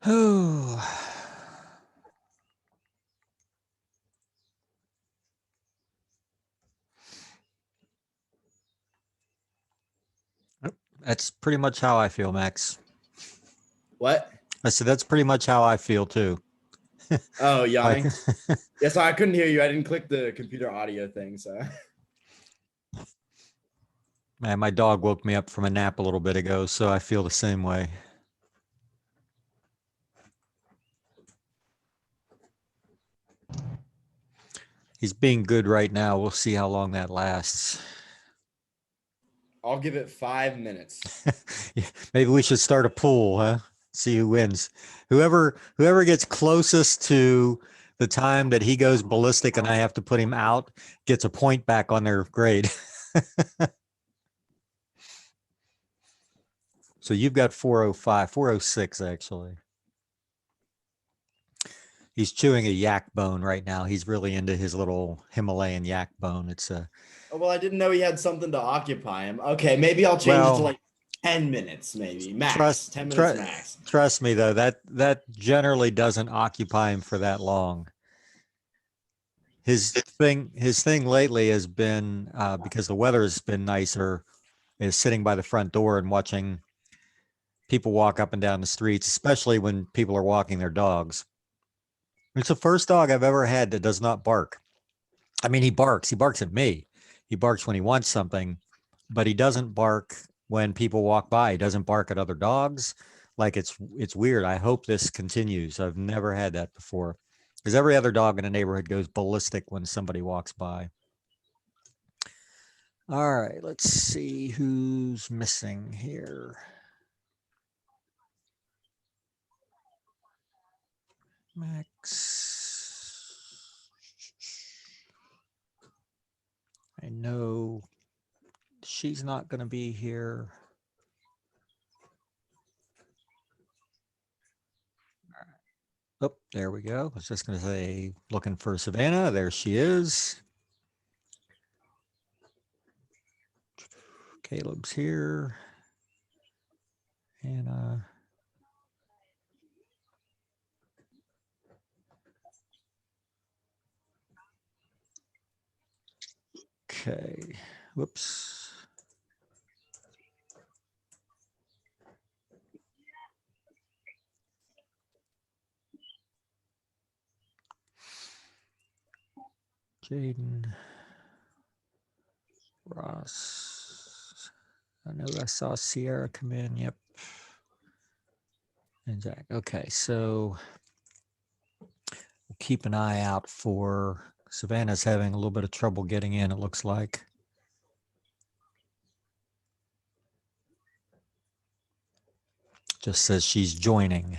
Oh, that's pretty much how I feel, Max. What? I said that's pretty much how I feel too. Oh, Like, yawning. Yeah, sorry, I couldn't hear you. I didn't click the computer audio thing. So, man, my dog woke me up from a nap a little bit ago, so I feel the same way. He's being good right now. We'll see how long that lasts. I'll give it 5 minutes. Maybe we should start a pool, huh? See who wins. Whoever gets closest to the time that he goes ballistic and I have to put him out gets a point back on their grade. So you've got 405, 406 actually. He's chewing a yak bone right now. He's really into his little Himalayan yak bone. It's a Oh, well, I didn't know he had something to occupy him. Okay, maybe I'll change it to well, like 10 minutes, maybe max. trust 10 minutes trust max. trust me though, that generally doesn't occupy him for that long. His thing lately has been because the weather has been nicer, is sitting by the front door and watching people walk up and down the streets, especially when people are walking their dogs. It's the first dog I've ever had that does not bark. I mean, he barks. He barks at me. He barks when he wants something, but he doesn't bark when people walk by. He doesn't bark at other dogs. Like it's weird. I hope this continues. I've never had that before. Because every other dog in the neighborhood goes ballistic when somebody walks by. All right, let's see who's missing here. Max. I know she's not going to be here. Oh, there we go. I was just going to say, looking for Savannah. There she is. Caleb's here. Hannah. Okay. Whoops. Jaden. Ross. I know I saw Sierra come in. Yep. And Jack. Okay, so we'll keep an eye out for Savannah's having a little bit of trouble getting in, it looks like. Just says she's joining.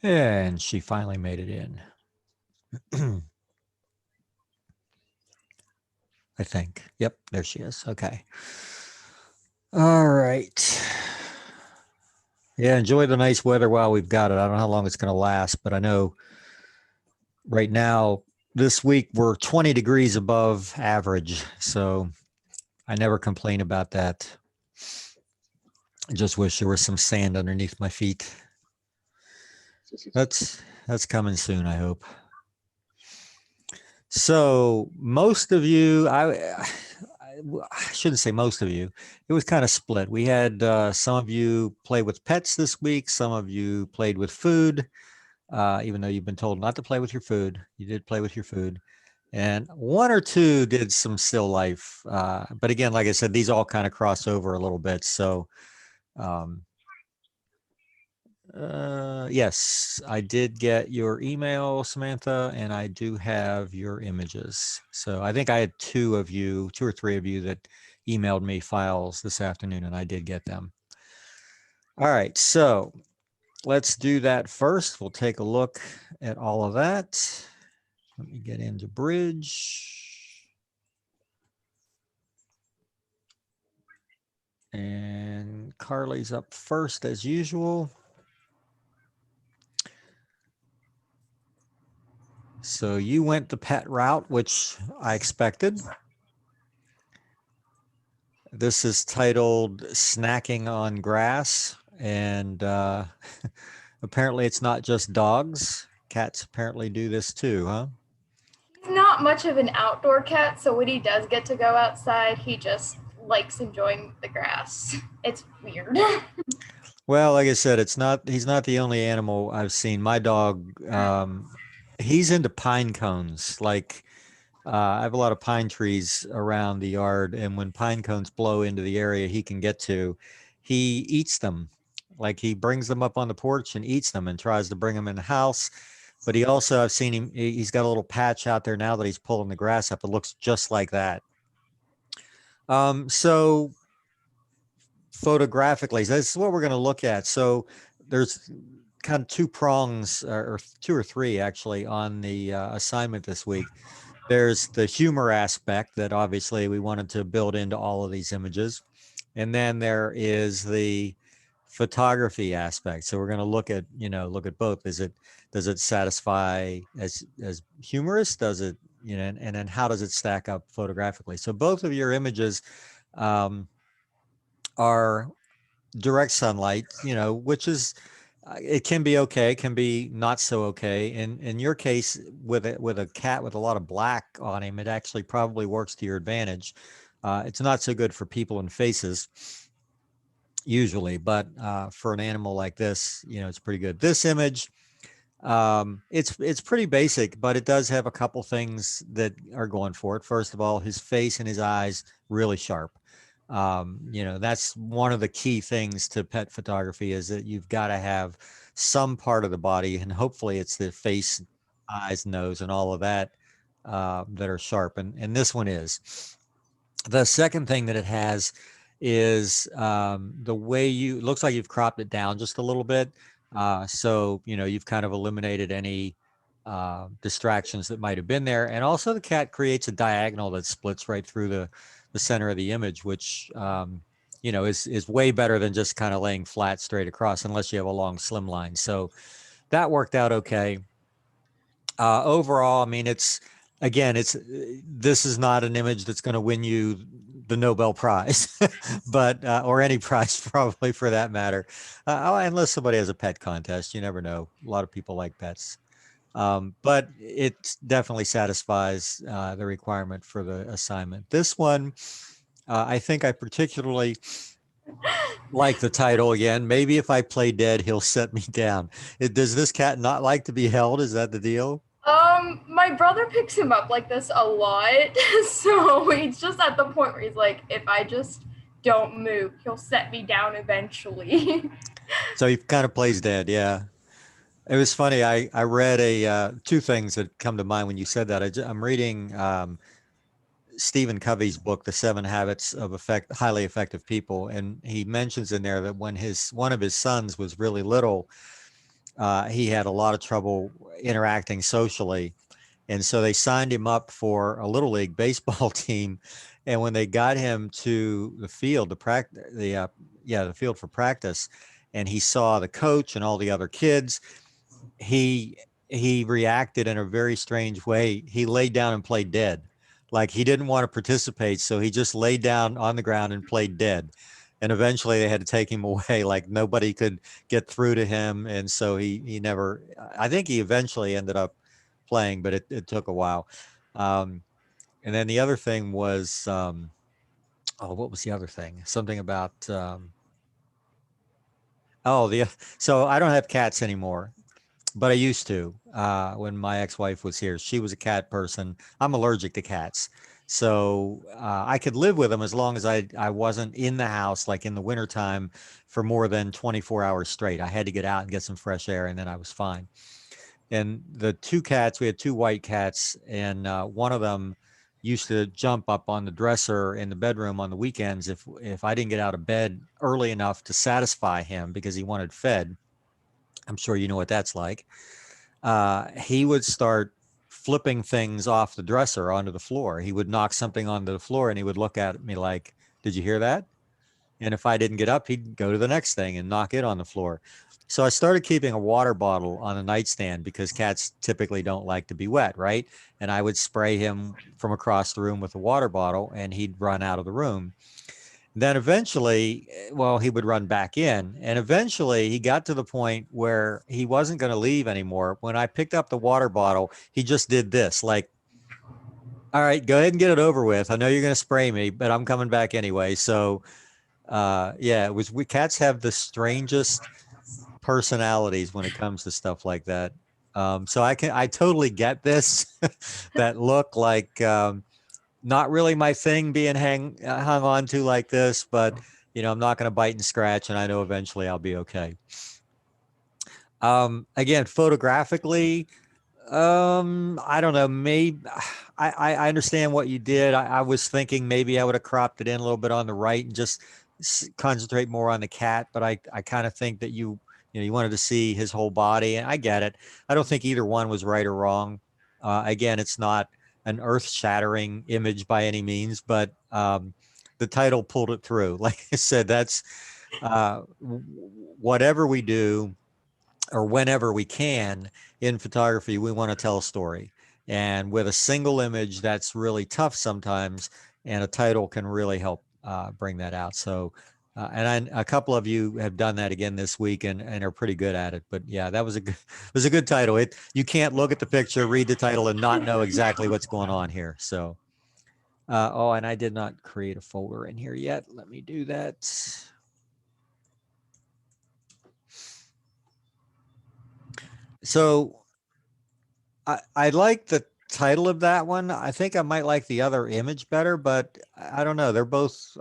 And she finally made it in. I think. Yep, there she is. Okay. All right. Yeah, enjoy the nice weather while we've got it. I don't know how long it's going to last, but I know right now, this week, we're 20 degrees above average. So I never complain about that. I just wish there was some sand underneath my feet. That's coming soon, I hope. So most of you, I shouldn't say most of you. It was kind of split. We had some of you play with pets this week. Some of you played with food, even though you've been told not to play with your food. You did play with your food. And one or two did some still life. But again, like I said, these all kind of cross over a little bit. So um, yes, I did get your email, Samantha, and I do have your images. So I think I had two or three of you that emailed me files this afternoon, and I did get them. All right, so let's do that first. We'll take a look at all of that. Let me get into Bridge. And Carly's up first as usual. So you went the pet route, which I expected. This is titled Snacking on Grass. And apparently, it's not just dogs. Cats apparently do this too, huh? He's not much of an outdoor cat, so when he does get to go outside, he just likes enjoying the grass. It's weird. Well, like I said, he's not the only animal I've seen. My dog, he's into pine cones. Like, I have a lot of pine trees around the yard, and when pine cones blow into the area he can get to, he eats them. Like, he brings them up on the porch and eats them and tries to bring them in the house. But he also, I've seen him, he's got a little patch out there now that he's pulling the grass up. It looks just like that. So photographically, this is what we're going to look at. So there's kind of two prongs, or two or three actually, on the assignment this week. There's the humor aspect that obviously we wanted to build into all of these images. And then there is the photography aspect. So we're going to look at, look at both. Does it satisfy as humorous? Does it, and then how does it stack up photographically? So both of your images um, are direct sunlight, which is, it can be okay, it can be not so okay. In your case, with a cat with a lot of black on him, it actually probably works to your advantage. It's not so good for people and faces usually, but for an animal like this, it's pretty good. This image, it's pretty basic, but it does have a couple things that are going for it. First of all, his face and his eyes really sharp. That's one of the key things to pet photography, is that you've got to have some part of the body, and hopefully it's the face, eyes, nose, and all of that that are sharp. And this one is. The second thing that it has is the way it looks like you've cropped it down just a little bit. So, you've kind of eliminated any distractions that might have been there. And also the cat creates a diagonal that splits right through the center of the image, which, is way better than just kind of laying flat straight across, unless you have a long slim line. So that worked out okay. Overall, I mean, this is not an image that's going to win you the Nobel Prize, but or any prize probably for that matter, unless somebody has a pet contest. You never know. A lot of people like pets, but it definitely satisfies the requirement for the assignment. This one, I think I particularly like the title again. Maybe if I play dead, he'll set me down. Does this cat not like to be held? Is that the deal? My brother picks him up like this a lot, so he's just at the point where he's like, if I just don't move, he'll set me down eventually. So he kind of plays dead, yeah. It was funny. I read two things that come to mind when you said that. I'm reading Stephen Covey's book, The Seven Habits of Highly Effective People, and he mentions in there that when one of his sons was really little, he had a lot of trouble interacting socially, and so they signed him up for a little league baseball team. And when they got him to the field to practice, the field for practice, and he saw the coach and all the other kids, he he reacted in a very strange way. He laid down and played dead. Like, he didn't want to participate, so he just laid down on the ground and played dead. And eventually they had to take him away. Like, nobody could get through to him, and so he never. I think he eventually ended up playing, but it took a while. Um, and then the other thing was, oh, what was the other thing? Something about, oh, so I don't have cats anymore, but I used to when my ex-wife was here. She was a cat person. I'm allergic to cats. So I could live with them as long as I wasn't in the house, like in the wintertime, for more than 24 hours straight. I had to get out and get some fresh air, and then I was fine. And the two cats, we had two white cats, and one of them used to jump up on the dresser in the bedroom on the weekends if I didn't get out of bed early enough to satisfy him because he wanted fed. I'm sure you know what that's like. He would start flipping things off the dresser onto the floor. He would knock something onto the floor, and he would look at me like, "Did you hear that?" And if I didn't get up, he'd go to the next thing and knock it on the floor. So I started keeping a water bottle on a nightstand because cats typically don't like to be wet, right? And I would spray him from across the room with a water bottle, and he'd run out of the room. Then eventually, well, he would run back in. And eventually he got to the point where he wasn't going to leave anymore. When I picked up the water bottle, he just did this like, all right, go ahead and get it over with. I know you're going to spray me, but I'm coming back anyway. So, yeah, it was, we cats have the strangest personalities when it comes to stuff like that. So I totally get this, that look like, not really my thing being hung on to like this, but you know, I'm not going to bite and scratch, and I know eventually I'll be okay. Again, photographically, I don't know, maybe I understand what you did. I was thinking maybe I would have cropped it in a little bit on the right and just concentrate more on the cat, but I kind of think that you know, you wanted to see his whole body, and I get it. I don't think either one was right or wrong. Again, it's not an earth-shattering image by any means, but the title pulled it through. Like I said, that's whatever we do or whenever we can in photography, we want to tell a story. And with a single image, that's really tough sometimes, and a title can really help bring that out. So, a couple of you have done that again this week and are pretty good at it. But yeah, that was a good, was a good title. You can't look at the picture, read the title, and not know exactly what's going on here. So, oh, and I did not create a folder in here yet. Let me do that. So I like the title of that one. I think I might like the other image better, but I don't know. They're both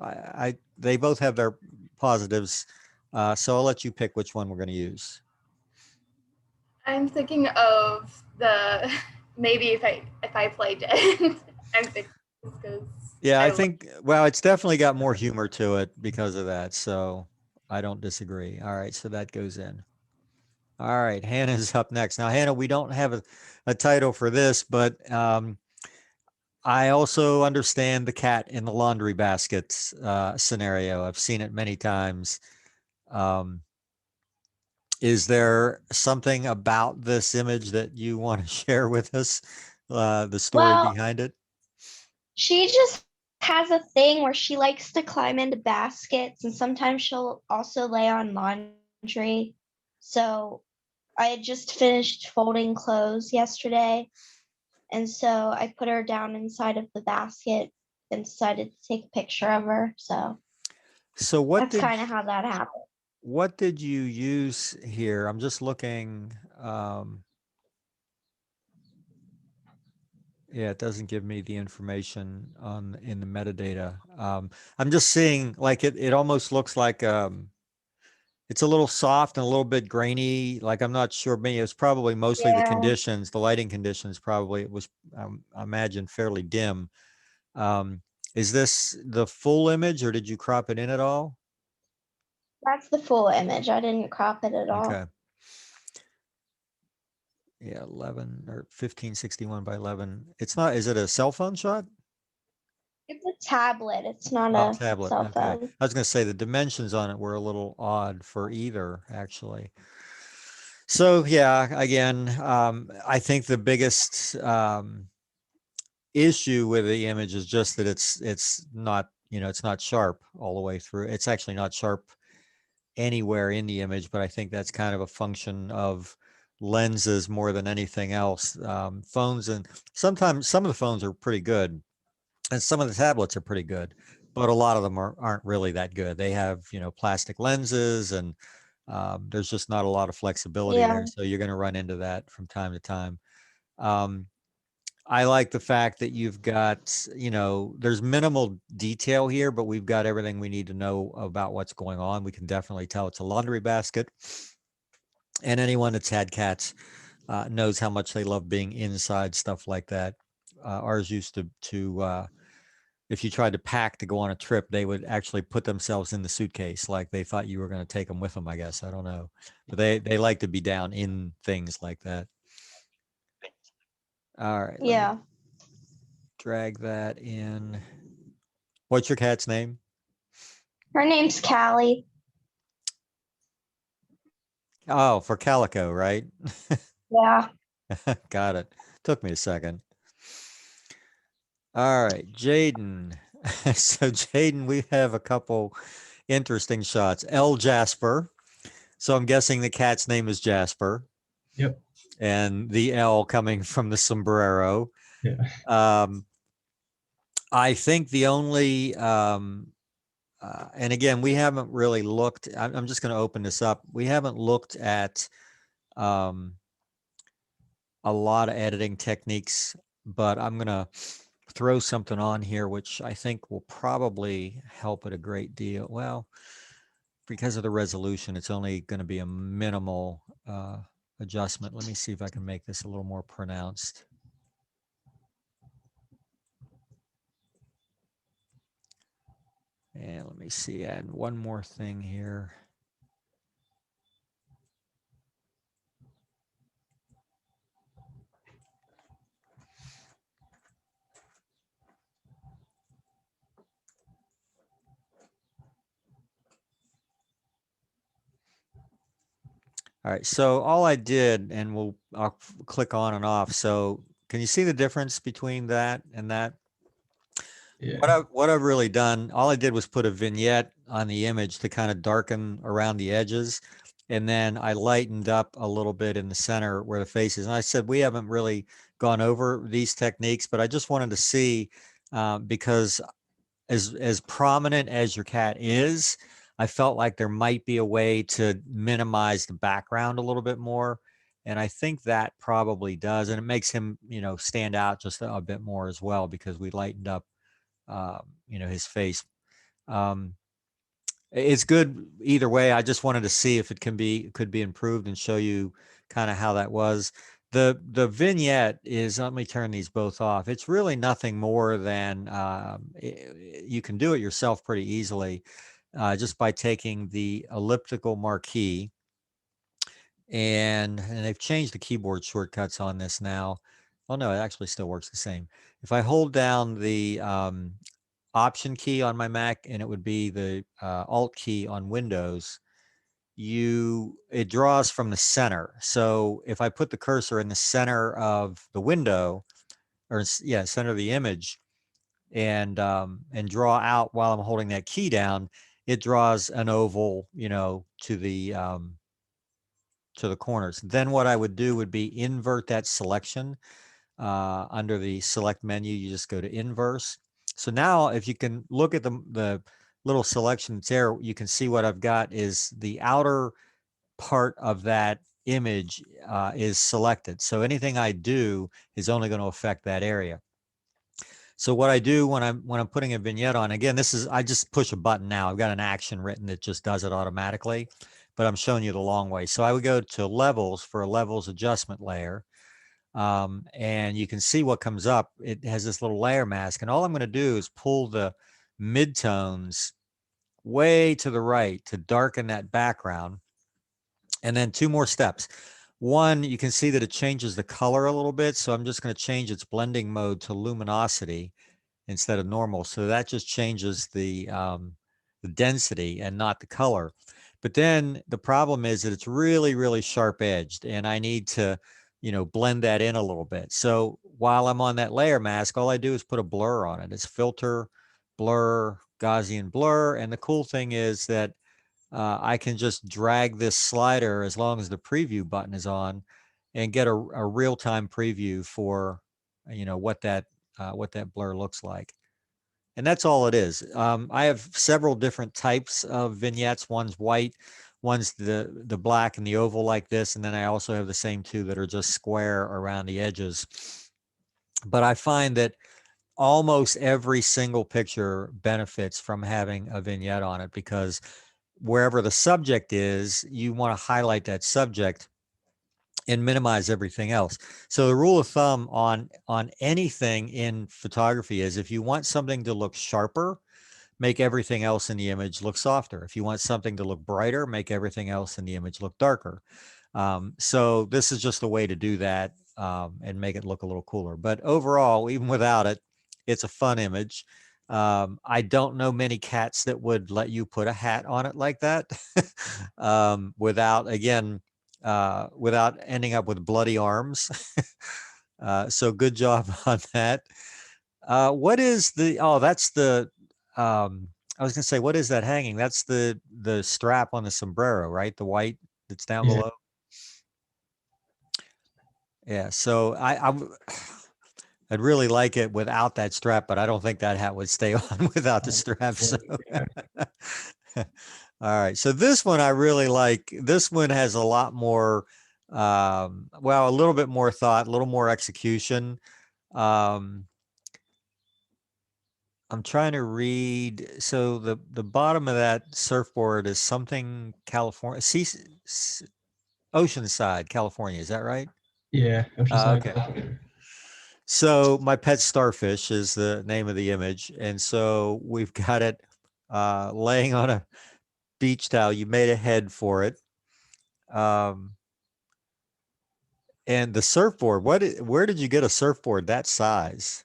they both have their positives. So I'll let you pick which one we're going to use. I'm thinking of the maybe if I play dead. I'm thinking because Yeah, I think, well, it's definitely got more humor to it because of that. So I don't disagree. All right, so that goes in. All right, Hannah's up next. Now, Hannah, we don't have a title for this, but I also understand the cat in the laundry basket scenario. I've seen it many times. Um, is there something about this image that you want to share with us? The story Well, behind it? she just has a thing where she likes to climb into baskets and sometimes she'll also lay on laundry. So I had just finished folding clothes yesterday. And so I put her down inside of the basket and decided to take a picture of her. So So that's kind of how that happened. what did you use here? I'm just looking. Yeah, it doesn't give me the information on in the metadata. I'm just seeing like it almost looks like it's a little soft and a little bit grainy. Like I'm not sure. Maybe it's probably mostly the Yeah. conditions, the lighting conditions. Probably it was, I imagine, fairly dim. Is this the full image, or did you crop it in at all? That's the full image. I didn't crop it at all. Okay. Yeah, 11 or 1561 by 11. It's not. Is it a cell phone shot? It's a tablet. It's not Oh, a tablet. cell Okay. phone. I was going to say the dimensions on it were a little odd for either, actually. So yeah, again, I think the biggest issue with the image is just that it's not, you know, it's not sharp all the way through. It's actually not sharp anywhere in the image, but I think that's kind of a function of lenses more than anything else. Phones, and sometimes some of the phones are pretty good, and some of the tablets are pretty good, but a lot of them aren't really that good. They have, you know, plastic lenses, and there's just not a lot of flexibility Yeah. there. So you're going to run into that from time to time. Um, I like the fact that you've got, you know, there's minimal detail here, but we've got everything we need to know about what's going on. We can definitely tell it's a laundry basket. And anyone that's had cats knows how much they love being inside stuff like that. Ours used to if you tried to pack to go on a trip, they would actually put themselves in the suitcase, like they thought you were going to take them with them. I guess I don't know, but they like to be down in things like that. All right, let me Yeah. drag that in. What's your cat's name? Her name's Callie. Oh, for Calico, right? Yeah. Got it. Took me a second. All right, Jaden. So Jaden, we have a couple interesting shots. L Jasper. So I'm guessing the cat's name is Jasper. Yep. And the L coming from the sombrero. Yeah. I think the only, and again, we haven't really looked, I'm just going to open this up. We haven't looked at a lot of editing techniques, but I'm going to throw something on here, which I think will probably help it a great deal. Well, because of the resolution, it's only going to be a minimal adjustment. Let me see if I can make this a little more pronounced. And let me see, add one more thing here. All right, so all I did, and I'll click on and off. So can you see the difference between that and that? Yeah. What I've really done, all I did was put a vignette on the image to kind of darken around the edges. And then I lightened up a little bit in the center where the face is. And I said, we haven't really gone over these techniques, but I just wanted to see, because as prominent as your cat is, I felt like there might be a way to minimize the background a little bit more. And I think that probably does. And it makes him, stand out just a bit more as well, because we lightened up his face. It's good either way. I just wanted to see if it could be improved and show you kind of how that was. The vignette is, let me turn these both off. It's really nothing more than, you can do it yourself pretty easily, just by taking the elliptical marquee, and they've changed the keyboard shortcuts on this now. Oh no, it actually still works the same. If I hold down the Option key on my Mac, and it would be the Alt key on Windows, it draws from the center. So if I put the cursor in the center of the window, or center of the image, and draw out while I'm holding that key down, it draws an oval, to the corners. Then what I would do would be invert that selection. Under the select menu, you just go to inverse. So now if you can look at the little selection that's there, you can see what I've got is the outer part of that image is selected. So anything I do is only going to affect that area. So what I do when I'm putting a vignette on, again, I just push a button now. I've got an action written that just does it automatically, but I'm showing you the long way. So I would go to levels for a levels adjustment layer. And you can see what comes up. It has this little layer mask, and all I'm going to do is pull the midtones way to the right to darken that background. And then two more steps. One, you can see that it changes the color a little bit. So I'm just going to change its blending mode to luminosity instead of normal. So that just changes the density and not the color. But then the problem is that it's really, really sharp edged, and I need to, blend that in a little bit. So while I'm on that layer mask, all I do is put a blur on it. It's filter, blur, Gaussian blur. And the cool thing is that I can just drag this slider as long as the preview button is on, and get a real-time preview for, what that blur looks like. And that's all it is. I have several different types of vignettes. One's white, one's the black and the oval like this. And then I also have the same two that are just square around the edges. But I find that almost every single picture benefits from having a vignette on it, because wherever the subject is, you want to highlight that subject and minimize everything else. So the rule of thumb on anything in photography is, if you want something to look sharper, make everything else in the image look softer. If you want something to look brighter, make everything else in the image look darker. So this is just a way to do that, and make it look a little cooler. But overall, even without it, it's a fun image. I don't know many cats that would let you put a hat on it like that, without ending up with bloody arms. So good job on that. What is that's the I was gonna say, what is that hanging? That's the strap on the sombrero, right? The white that's down Yeah. below. Yeah. So I'd really like it without that strap, but I don't think that hat would stay on without the strap. So. Yeah. All right. So this one I really like. This one has a lot more, well, a little bit more thought, a little more execution. Um, I'm trying to read. So the bottom of that surfboard is something California, Oceanside, California. Is that right? Yeah. Oceanside, Okay. California. So my pet starfish is the name of the image, and so we've got it laying on a beach towel. You made a head for it, and the surfboard. Where did you get a surfboard that size?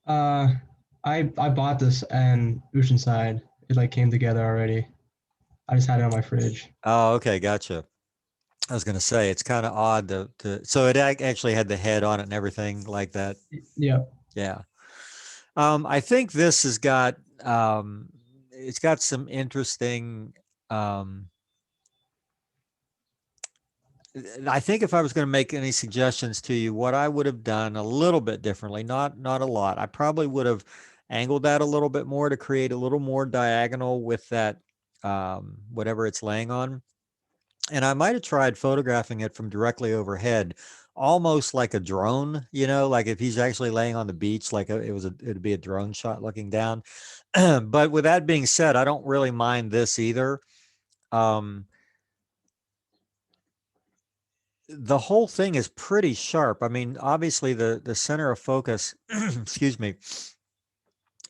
Uh, I bought this and Oceanside. It like came together already. I just had it on my fridge. Oh, okay, gotcha. I was gonna say it's kind of odd so it actually had the head on it and everything like that. Yep. Yeah. I think this has got it's got some interesting I think if I was going to make any suggestions to you, what I would have done a little bit differently, not a lot. I probably would have angled that a little bit more to create a little more diagonal with that whatever it's laying on. And I might have tried photographing it from directly overhead, almost like a drone, like if he's actually laying on the beach, like it'd be a drone shot looking down. But with that being said, I don't really mind this either. The whole thing is pretty sharp. I mean, obviously the center of focus, excuse me,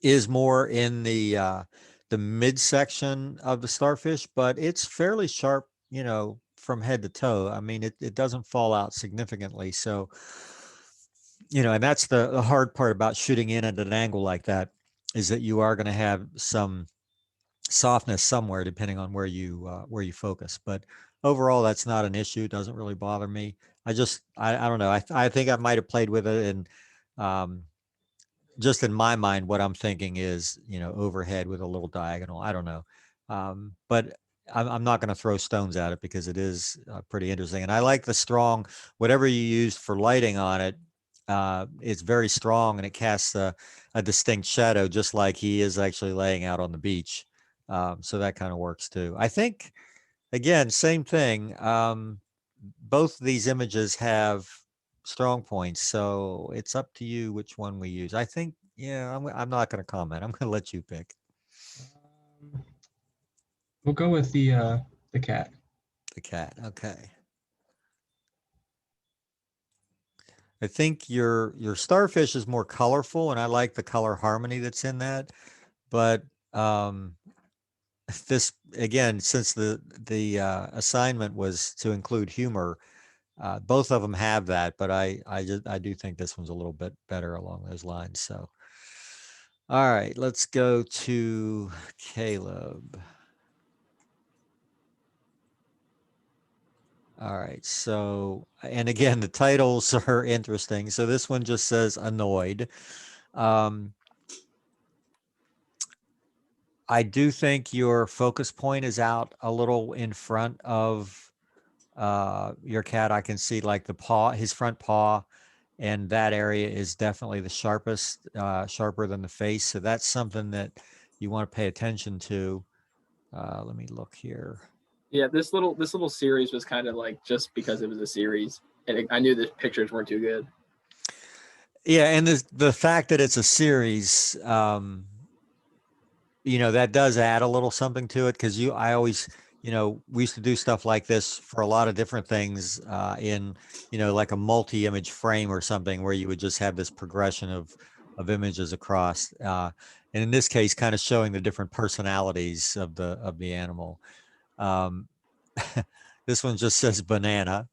is more in the midsection of the starfish, but it's fairly sharp, from head to toe. I mean, it doesn't fall out significantly. So, and that's the hard part about shooting in at an angle like that, is that you are going to have some softness somewhere depending on where you focus. But overall, that's not an issue. It doesn't really bother me. I don't know. I think I might have played with it, and just in my mind, what I'm thinking is, overhead with a little diagonal. I don't know. But I'm not going to throw stones at it because it is pretty interesting. And I like the strong, whatever you used for lighting on it. It's very strong and it casts a distinct shadow, just like he is actually laying out on the beach. So that kind of works too. I think, again, same thing. Both these images have strong points, so it's up to you which one we use. I think, yeah, I'm not going to comment. I'm going to let you pick We'll go with the cat. the cat. Okay. I think your starfish is more colorful, and I like the color harmony that's in that. But this, again, since the assignment was to include humor, both of them have that, but I do think this one's a little bit better along those lines. So, all right, let's go to Caleb. All right, so, and again, the titles are interesting. So this one just says annoyed. I do think your focus point is out a little in front of your cat. I can see like the paw, his front paw, and that area is definitely the sharpest, sharper than the face. So that's something that you want to pay attention to. Let me look here. Yeah, this little series was kind of like just because it was a series, and I knew the pictures weren't too good. Yeah, and the fact that it's a series, that does add a little something to it, because I always, we used to do stuff like this for a lot of different things in, like a multi-image frame or something, where you would just have this progression of images across. And in this case, kind of showing the different personalities of the animal. This one just says banana.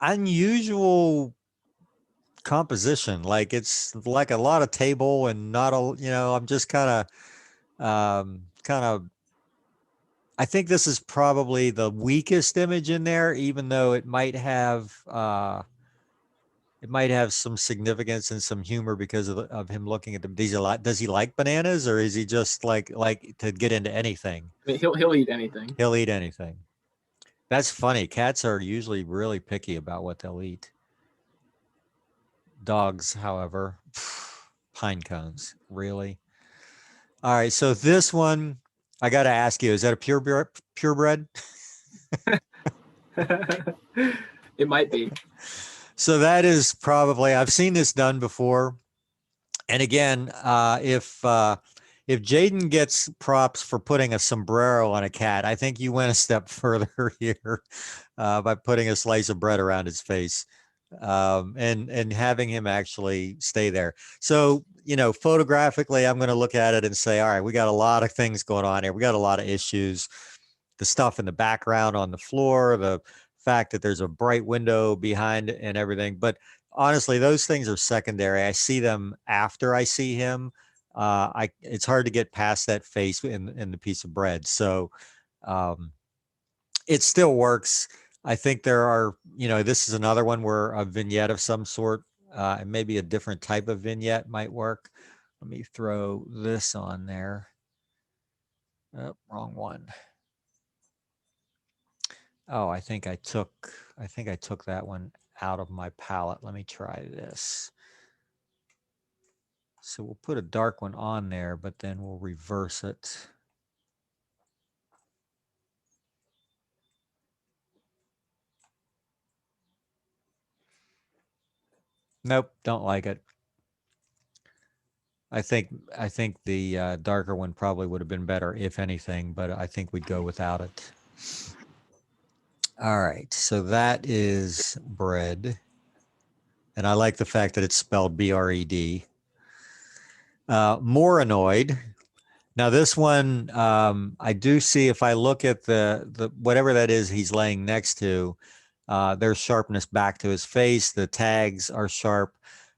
Unusual composition, like it's like a lot of table and not I'm just kind of I think this is probably the weakest image in there, even though it might have it might have some significance and some humor because of him looking at them. Does he like bananas, or is he just like to get into anything? I mean, he'll eat anything. He'll eat anything. That's funny. Cats are usually really picky about what they'll eat. Dogs, however, pine cones, really. All right, so this one, I got to ask you, is that a purebred? It might be. So that is probably, I've seen this done before. And again, if Jaden gets props for putting a sombrero on a cat, I think you went a step further here by putting a slice of bread around his face and having him actually stay there. So, photographically, I'm going to look at it and say, all right, we got a lot of things going on here. We got a lot of issues. The stuff in the background on the floor, the fact that there's a bright window behind and everything. But honestly, those things are secondary. I see them after I see him. It's hard to get past that face in the piece of bread. So it still works. I think there are, this is another one where a vignette of some sort, maybe a different type of vignette might work. Let me throw this on there. Oh, wrong one. Oh, I think I took that one out of my palette. Let me try this. So we'll put a dark one on there, but then we'll reverse it. Nope, don't like it. I think the darker one probably would have been better, if anything, but I think we'd go without it. All right, so that is bread. And I like the fact that it's spelled B-R-E-D. More annoyed. Now this one, I do see if I look at the whatever that is he's laying next to, there's sharpness back to his face. The tags are sharp.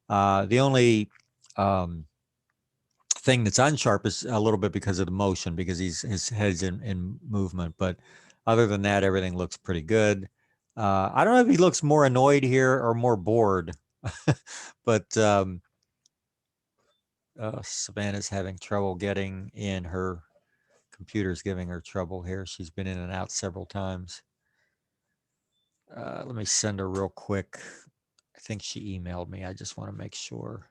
The only thing that's unsharp is a little bit because of the motion, because his head's in movement. But other than that, everything looks pretty good. I don't know if he looks more annoyed here or more bored, but Savannah's having trouble getting in. Her computer's giving her trouble here. She's been in and out several times. Let me send her real quick. I think she emailed me. I just want to make sure.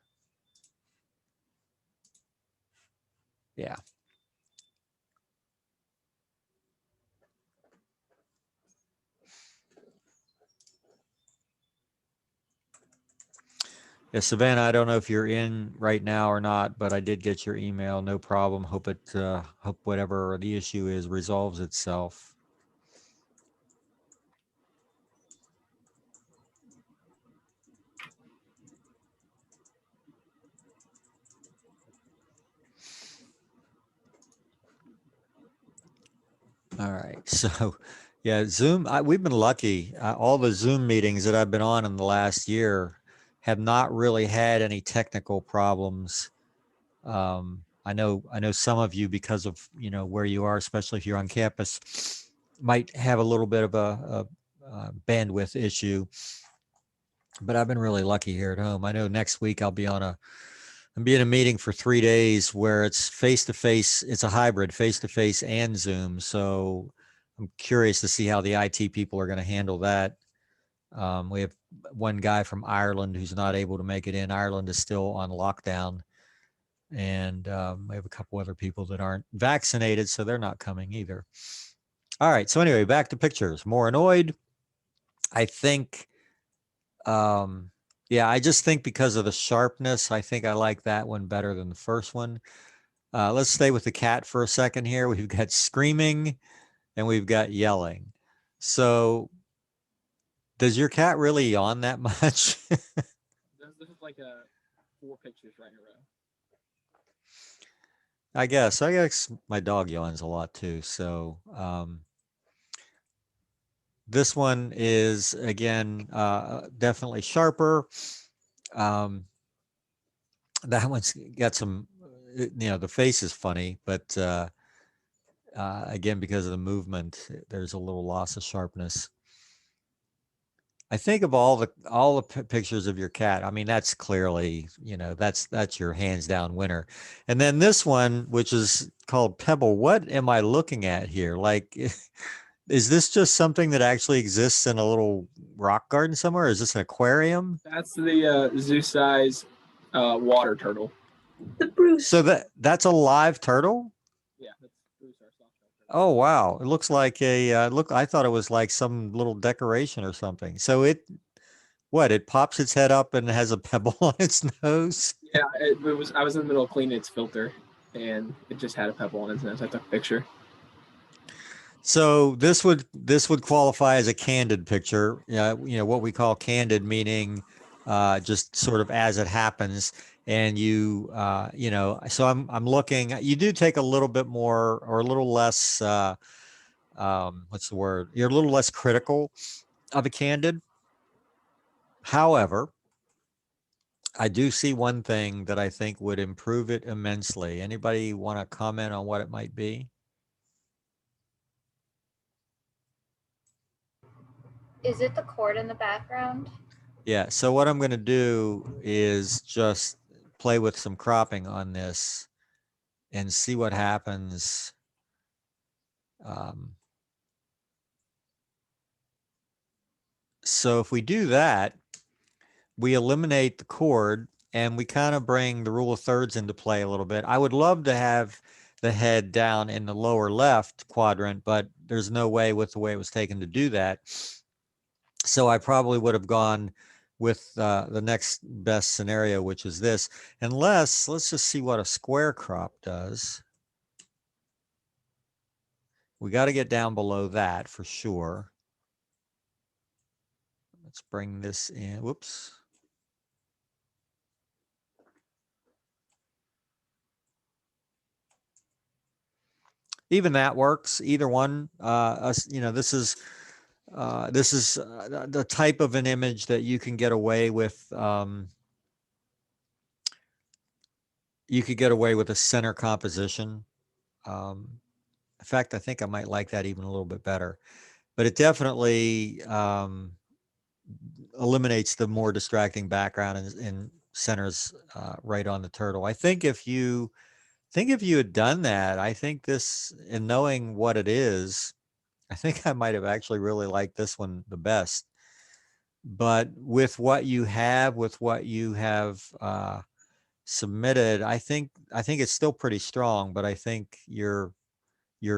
Yeah. Yeah, Savannah, I don't know if you're in right now or not, but I did get your email. No problem. Hope whatever the issue is resolves itself. All right. So, yeah, Zoom, we've been lucky. All the Zoom meetings that I've been on in the last year have not really had any technical problems. I know some of you, because of, where you are, especially if you're on campus, might have a little bit of a bandwidth issue, but I've been really lucky here at home. I know next week I'm in a meeting for 3 days where it's face-to-face. It's a hybrid, face-to-face and Zoom. So I'm curious to see how the IT people are going to handle that. We have one guy from Ireland who's not able to make it in. Ireland is still on lockdown. And we have a couple other people that aren't vaccinated, so they're not coming either. All right. So anyway, back to pictures. More annoyed. I think, yeah, I just think because of the sharpness, I think I like that one better than the first one. Let's stay with the cat for a second here. We've got screaming and we've got yelling. So does your cat really yawn that much? This is like 4 pictures right in a row. I guess my dog yawns a lot too. So this one is, again, definitely sharper. That one's got some, the face is funny, but again, because of the movement, there's a little loss of sharpness. I think of all the pictures of your cat. I mean, that's clearly, that's your hands down winner. And then this one, which is called Pebble. What am I looking at here? Like, is this just something that actually exists in a little rock garden somewhere? Is this an aquarium? That's the zoo size water turtle. The Bruce. So that's a live turtle? Yeah, that's Bruce, our soft shell turtle. Oh wow! It looks like I thought it was like some little decoration or something. So it pops its head up and has a pebble on its nose. Yeah, it was. I was in the middle of cleaning its filter, and it just had a pebble on its nose. I took a picture. So this would qualify as a candid picture. What we call candid, meaning just sort of as it happens. And so I'm looking. You do take a little bit more or a little less. What's the word? You're a little less critical of a candid. However, I do see one thing that I think would improve it immensely. Anybody want to comment on what it might be? Is it the cord in the background? Yeah. So what I'm going to do is just play with some cropping on this and see what happens. So if we do that, we eliminate the cord and we kind of bring the rule of thirds into play a little bit. I would love to have the head down in the lower left quadrant, but there's no way with the way it was taken to do that. So I probably would have gone with the next best scenario, which is this, unless, let's just see what a square crop does. We got to get down below that for sure. Let's bring this in. Whoops. Even that works. Either one. This is the type of an image that you can get away with. You could get away with a center composition. In fact, I think I might like that even a little bit better. But it definitely eliminates the more distracting background and centers right on the turtle. I think if you had done that, I think this, in knowing what it is, I think I might have actually really liked this one the best. But with what you have submitted, I think it's still pretty strong. But I think your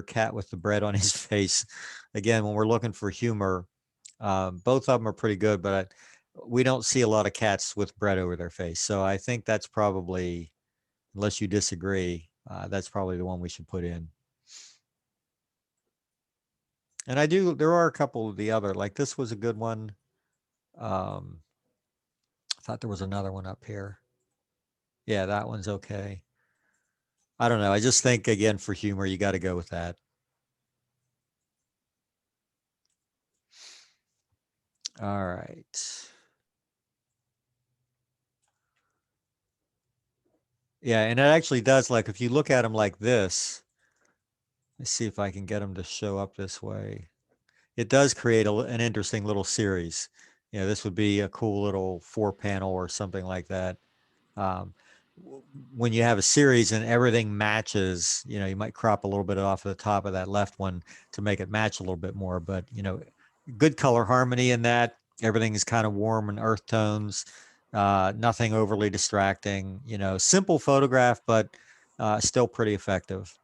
cat with the bread on his face, again, when we're looking for humor, both of them are pretty good. But we don't see a lot of cats with bread over their face, so I think that's probably, unless you disagree, that's probably the one we should put in. And there are a couple of the other, like this was a good one. I thought there was another one up here. Yeah, that one's okay. I don't know. I just think, again, for humor, you got to go with that. All right. Yeah, and it actually does, like, if you look at them like this, let's see if I can get them to show up this way. It does create an interesting little series. This would be a cool little 4-panel or something like that. When you have a series and everything matches, you might crop a little bit off of the top of that left one to make it match a little bit more. But, good color harmony in that. Everything is kind of warm and earth tones. Nothing overly distracting. Simple photograph, but still pretty effective.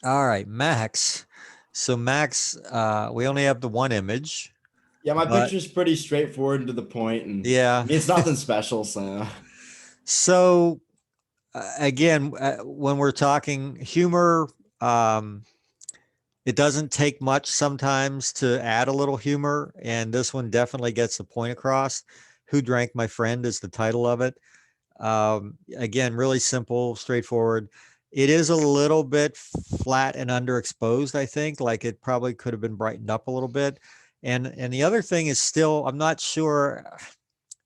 All right, Max. So Max, we only have the one image. Yeah, my picture's pretty straightforward and to the point, and yeah, I mean, it's nothing special. So again, when we're talking humor, it doesn't take much sometimes to add a little humor, and this one definitely gets the point across. Who Drank My Friend is the title of it. Again, really simple, straightforward. It is a little bit flat and underexposed, I think. Like it probably could have been brightened up a little bit. And the other thing is still, I'm not sure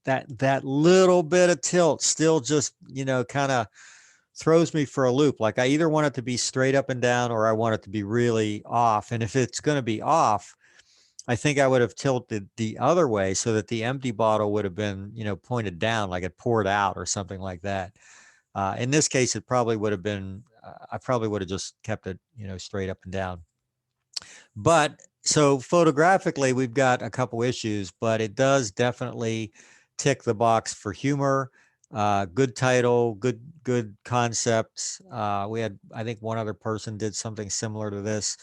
that little bit of tilt still just, kind of throws me for a loop. Like I either want it to be straight up and down or I want it to be really off. And if it's going to be off, I think I would have tilted the other way so that the empty bottle would have been, pointed down, like it poured out or something like that. In this case, it probably would have been, I probably would have just kept it, straight up and down. But so photographically, we've got a couple issues, but it does definitely tick the box for humor. Good title, good concepts. We had, I think, one other person did something similar to this.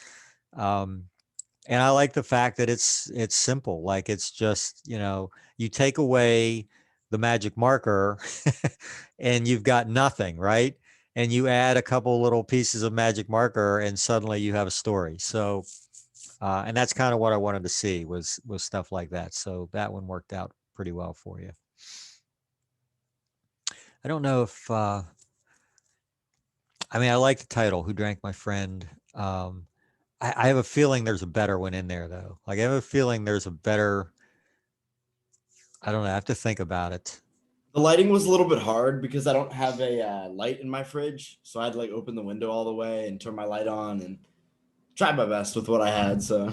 And I like the fact that it's simple. Like it's just, you take away the magic marker and you've got nothing, right? And you add a couple little pieces of magic marker and suddenly you have a story. So and that's kind of what I wanted to see was stuff like that. So that one worked out pretty well for you. I don't know if I like the title, Who Drank My Friend. I have a feeling there's a better one in there though. Like I have a feeling there's a better, I don't know, I have to think about it. The lighting was a little bit hard because I don't have a light in my fridge. So I had to like open the window all the way and turn my light on and try my best with what I had. So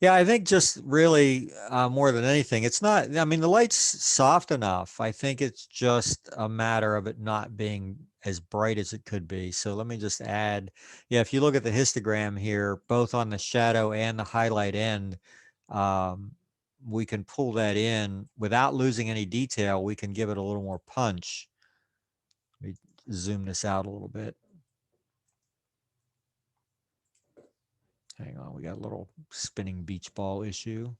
Yeah, I think just really more than anything, it's not, the light's soft enough. I think it's just a matter of it not being as bright as it could be. So let me just add, yeah, if you look at the histogram here, both on the shadow and the highlight end, we can pull that in without losing any detail. We can give it a little more punch. Let me zoom this out a little bit. Hang on, we got a little spinning beach ball issue.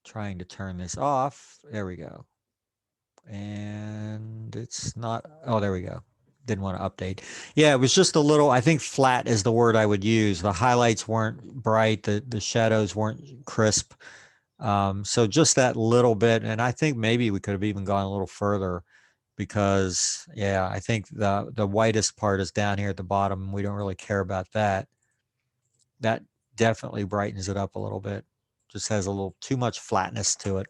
Trying to turn this off. There we go. And it's not, oh, there we go. Didn't want to update. Yeah, it was just a little, I think flat is the word I would use. The highlights weren't bright, the shadows weren't crisp. So just that little bit, and I think maybe we could have even gone a little further because, yeah, I think the whitest part is down here at the bottom. And we don't really care about that. That definitely brightens it up a little bit. Just has a little too much flatness to it.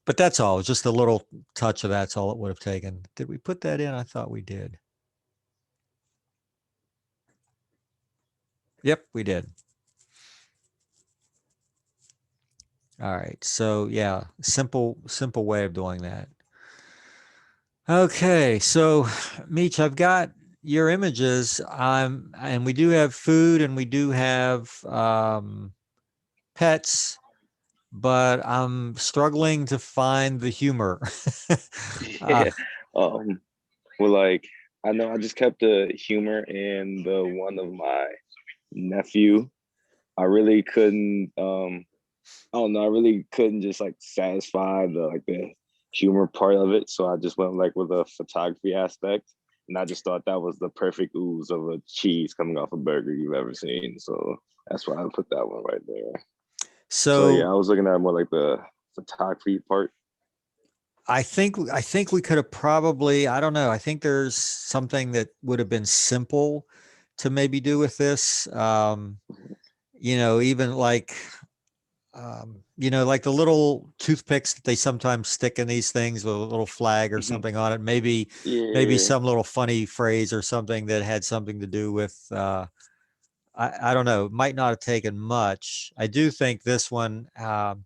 But that's all. Just a little touch of that's all it would have taken. Did we put that in? I thought we did. Yep, we did. All right. So yeah, simple way of doing that. Okay. So Meech, I've got your images. And we do have food and we do have pets, but I'm struggling to find the humor. Yeah. Well, like I know I just kept the humor in the one of my nephew. I really couldn't. I don't know. I really couldn't just like satisfy the humor part of it. So I just went like with a photography aspect, and I just thought that was the perfect ooze of a cheese coming off a burger you've ever seen. So that's why I put that one right there. So yeah, I was looking at more like the photography part. I think we could have probably, I don't know. I think there's something that would have been simple to maybe do with this. Even like, like the little toothpicks that they sometimes stick in these things with a little flag or something on it. Maybe some little funny phrase or something that had something to do with, I don't know, it might not have taken much. I do think this one, I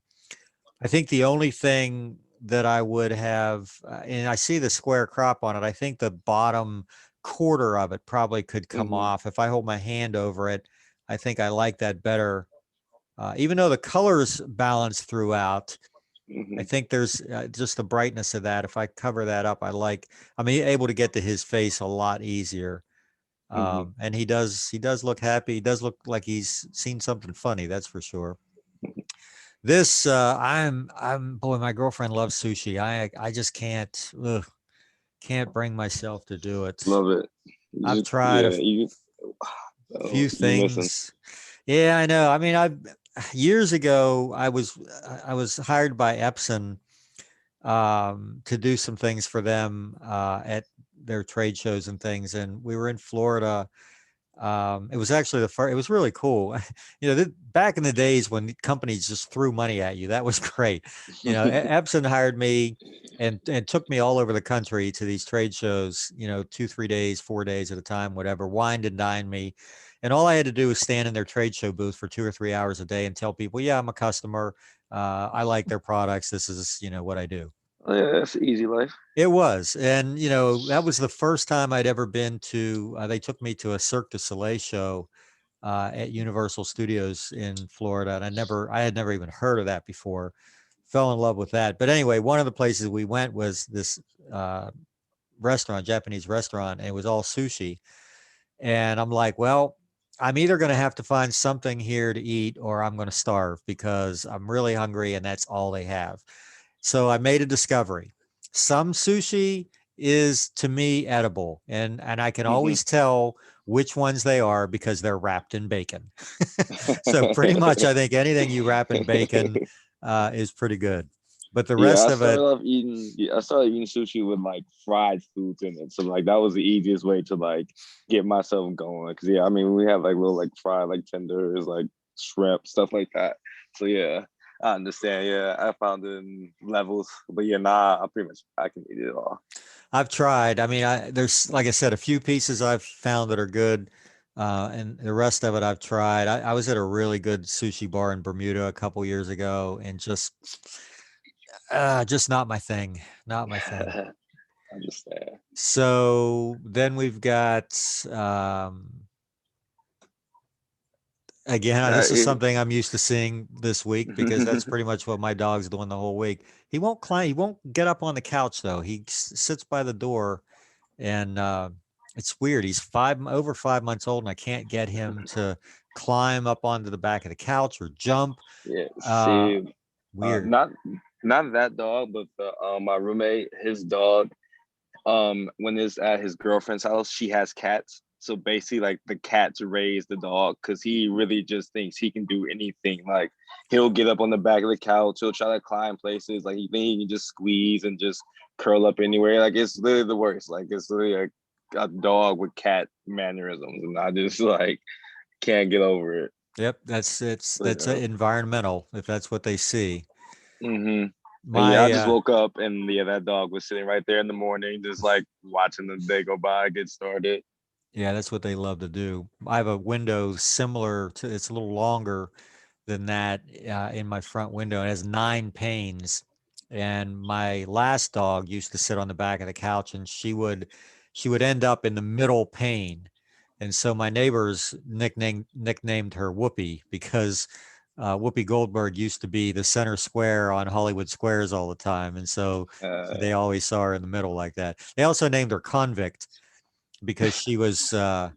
think the only thing that I would have, and I see the square crop on it, I think the bottom quarter of it probably could come off. If I hold my hand over it, I think I like that better. Even though the colors balance throughout, I think there's just the brightness of that. If I cover that up, I'm able to get to his face a lot easier. And he does look happy. He does look like he's seen something funny. That's for sure. This, boy, my girlfriend loves sushi. I just can't bring myself to do it. Love it. I've tried a few things. Yeah, I know. Years ago, I was hired by Epson to do some things for them at their trade shows and things. And we were in Florida. It was actually it was really cool. Back in the days when companies just threw money at you, that was great. Epson hired me and took me all over the country to these trade shows, 2, 3 days, 4 days at a time, whatever, wined and dined me. And all I had to do was stand in their trade show booth for 2 or 3 hours a day and tell people, yeah, I'm a customer. I like their products. This is, what I do. Oh, yeah, that's an easy life. It was. And, that was the first time I'd ever been to, they took me to a Cirque du Soleil show at Universal Studios in Florida. And I had never even heard of that before. Fell in love with that. But anyway, one of the places we went was this restaurant, Japanese restaurant, and it was all sushi. And I'm like, well, I'm either going to have to find something here to eat or I'm going to starve because I'm really hungry and that's all they have. So I made a discovery. Some sushi is to me edible, and I can always tell which ones they are because they're wrapped in bacon. So pretty much I think anything you wrap in bacon is pretty good. But the rest of it, I started eating sushi with like fried foods in it. So like that was the easiest way to like get myself going. Cause yeah, I mean we have like little like fried like tenders, like shrimp, stuff like that. So yeah, I understand. Yeah, I found it in levels. But yeah, I can eat it all. I've tried. I mean, there's, like I said, a few pieces I've found that are good. And the rest of it I've tried. I was at a really good sushi bar in Bermuda a couple years ago and just not my thing. Not my thing. I understand. So then we've got, again, this is something I'm used to seeing this week because that's pretty much what my dog's doing the whole week. He won't climb. He won't get up on the couch though. He sits by the door and, it's weird. He's over 5 months old and I can't get him to climb up onto the back of the couch or jump. Yeah. See, weird. Not that dog, but my roommate, his dog, when it's at his girlfriend's house, she has cats. So basically, like the cats raise the dog because he really just thinks he can do anything. Like he'll get up on the back of the couch, he'll try to climb places. Like he think he can just squeeze and just curl up anywhere. Like it's literally the worst. Like it's literally a dog with cat mannerisms, and I just like can't get over it. Yep, that's environmental if that's what they see. Mm-hmm. I just woke up and that dog was sitting right there in the morning, just like watching the day go by, get started. Yeah, that's what they love to do. I have a window similar to, it's a little longer than that in my front window. It has 9 panes. And my last dog used to sit on the back of the couch and she would end up in the middle pane. And so my neighbors nicknamed her Whoopi because Whoopi Goldberg used to be the center square on Hollywood Squares all the time. And so they always saw her in the middle like that. They also named her Convict because she was an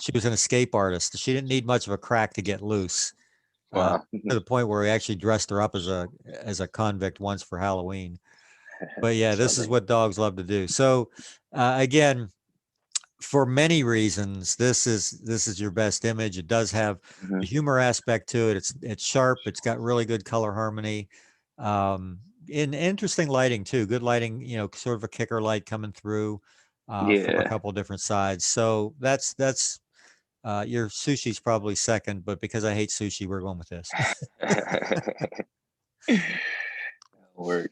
escape artist. She didn't need much of a crack to get loose. Wow. To the point where we actually dressed her up as a convict once for Halloween. But yeah, this is what dogs love to do. So again, for many reasons, this is your best image. It does have a humor aspect to it. It's sharp. It's got really good color harmony. In interesting lighting too. Good lighting. Sort of a kicker light coming through from a couple different sides. So that's your sushi's probably second, but because I hate sushi, we're going with this. Work.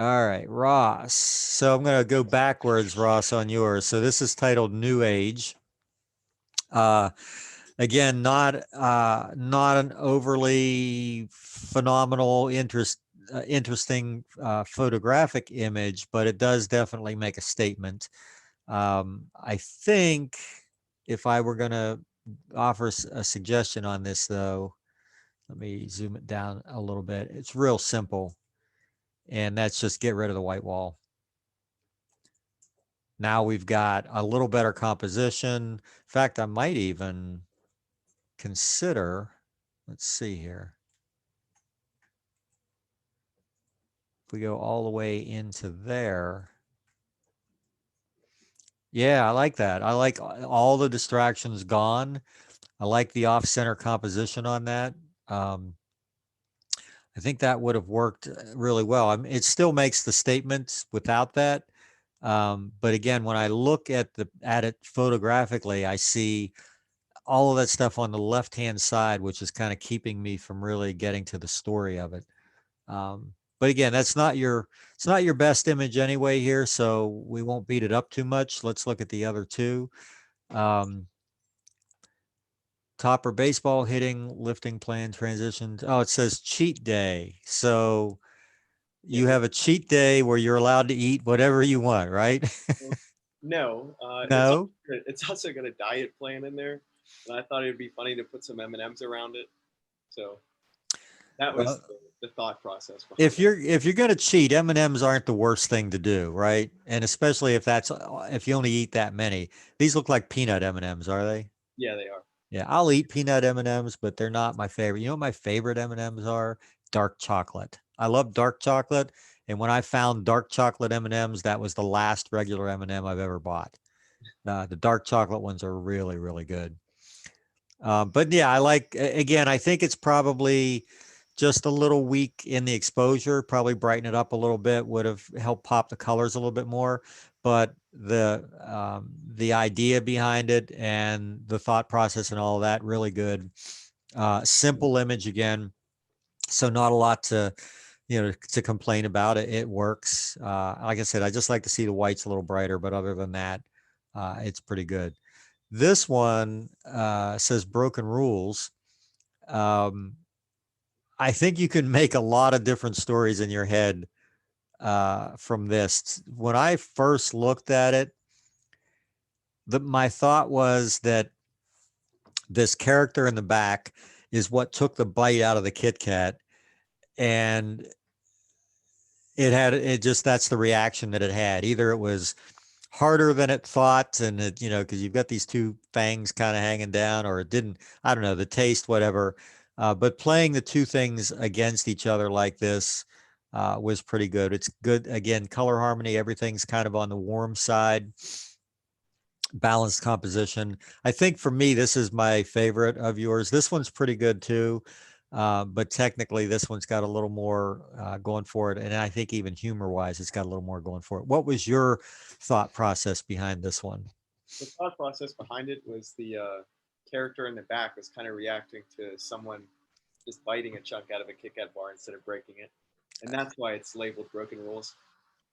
All right, Ross. So I'm going to go backwards, Ross, on yours. So this is titled New Age. Again, not an overly phenomenal, interesting photographic image, but it does definitely make a statement. I think if I were going to offer a suggestion on this, though, let me zoom it down a little bit. It's real simple. And that's just get rid of the white wall. Now we've got a little better composition. In fact, I might even consider, let's see here. If we go all the way into there. Yeah, I like that. I like all the distractions gone. I like the off-center composition on that. I think that would have worked really well. I mean, it still makes the statements without that. But again, when I look at it photographically, I see all of that stuff on the left-hand side, which is kind of keeping me from really getting to the story of it. But again, it's not your best image anyway here, so we won't beat it up too much. Let's look at the other two. Topper baseball hitting, lifting plan, transitions. Oh, it says cheat day. So you have a cheat day where you're allowed to eat whatever you want, right? No, No? it's also got a diet plan in there, and I thought it'd be funny to put some M&Ms around it. So that was Well, the thought process behind if it. you're going to cheat, M&Ms aren't the worst thing to do, right? And especially if you only eat that many. These look like peanut M&Ms, are they? Yeah, they are. Yeah, I'll eat peanut M&Ms, but they're not my favorite. You know what my favorite M&Ms are? Dark chocolate. I love dark chocolate, and when I found dark chocolate M&Ms, that was the last regular M&M I've ever bought. The dark chocolate ones are really, really good. But yeah, again, I think it's probably just a little weak in the exposure. Probably brighten it up a little bit would have helped pop the colors a little bit more. But the idea behind it and the thought process and all of that, really good. Simple image again, so not a lot to complain about. It works. Like I said, I just like to see the whites a little brighter, but other than that, it's pretty good. This one says broken rules. I think you can make a lot of different stories in your head from this. When I first looked at it, my thought was that this character in the back is what took the bite out of the Kit Kat, and that's the reaction that it had. Either it was harder than it thought, and because you've got these two fangs kind of hanging down, or it didn't, I don't know, the taste, whatever. But playing the two things against each other like this was pretty good. It's good. Again, color harmony, everything's kind of on the warm side, balanced composition. I think for me, this is my favorite of yours. This one's pretty good too. But technically this one's got a little more going for it. And I think even humor wise, it's got a little more going for it. What was your thought process behind this one? The thought process behind it was the character in the back was kind of reacting to someone just biting a chunk out of a Kit Kat bar instead of breaking it. And that's why it's labeled broken rules.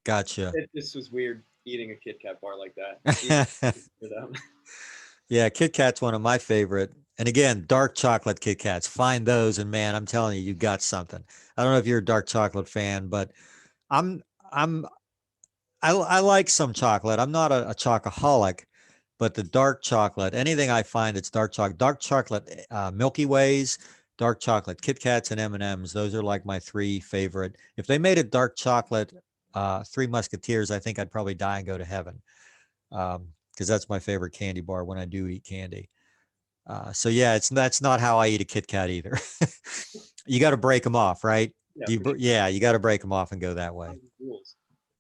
Gotcha. It just was weird eating a Kit Kat bar like that. Yeah, Kit Kat's one of my favorite. And again, dark chocolate Kit Kats. Find those, and man, I'm telling you, you got something. I don't know if you're a dark chocolate fan, but I like some chocolate. I'm not a chocoholic, but the dark chocolate, anything I find that's dark chocolate Milky Ways, dark chocolate Kit Kats, and M&Ms. Those are like my three favorite. If they made a dark chocolate Three Musketeers, I think I'd probably die and go to heaven, because that's my favorite candy bar when I do eat candy. So yeah, that's not how I eat a Kit Kat either. You got to break them off, right? Yeah, you got to break them off and go that way. rules.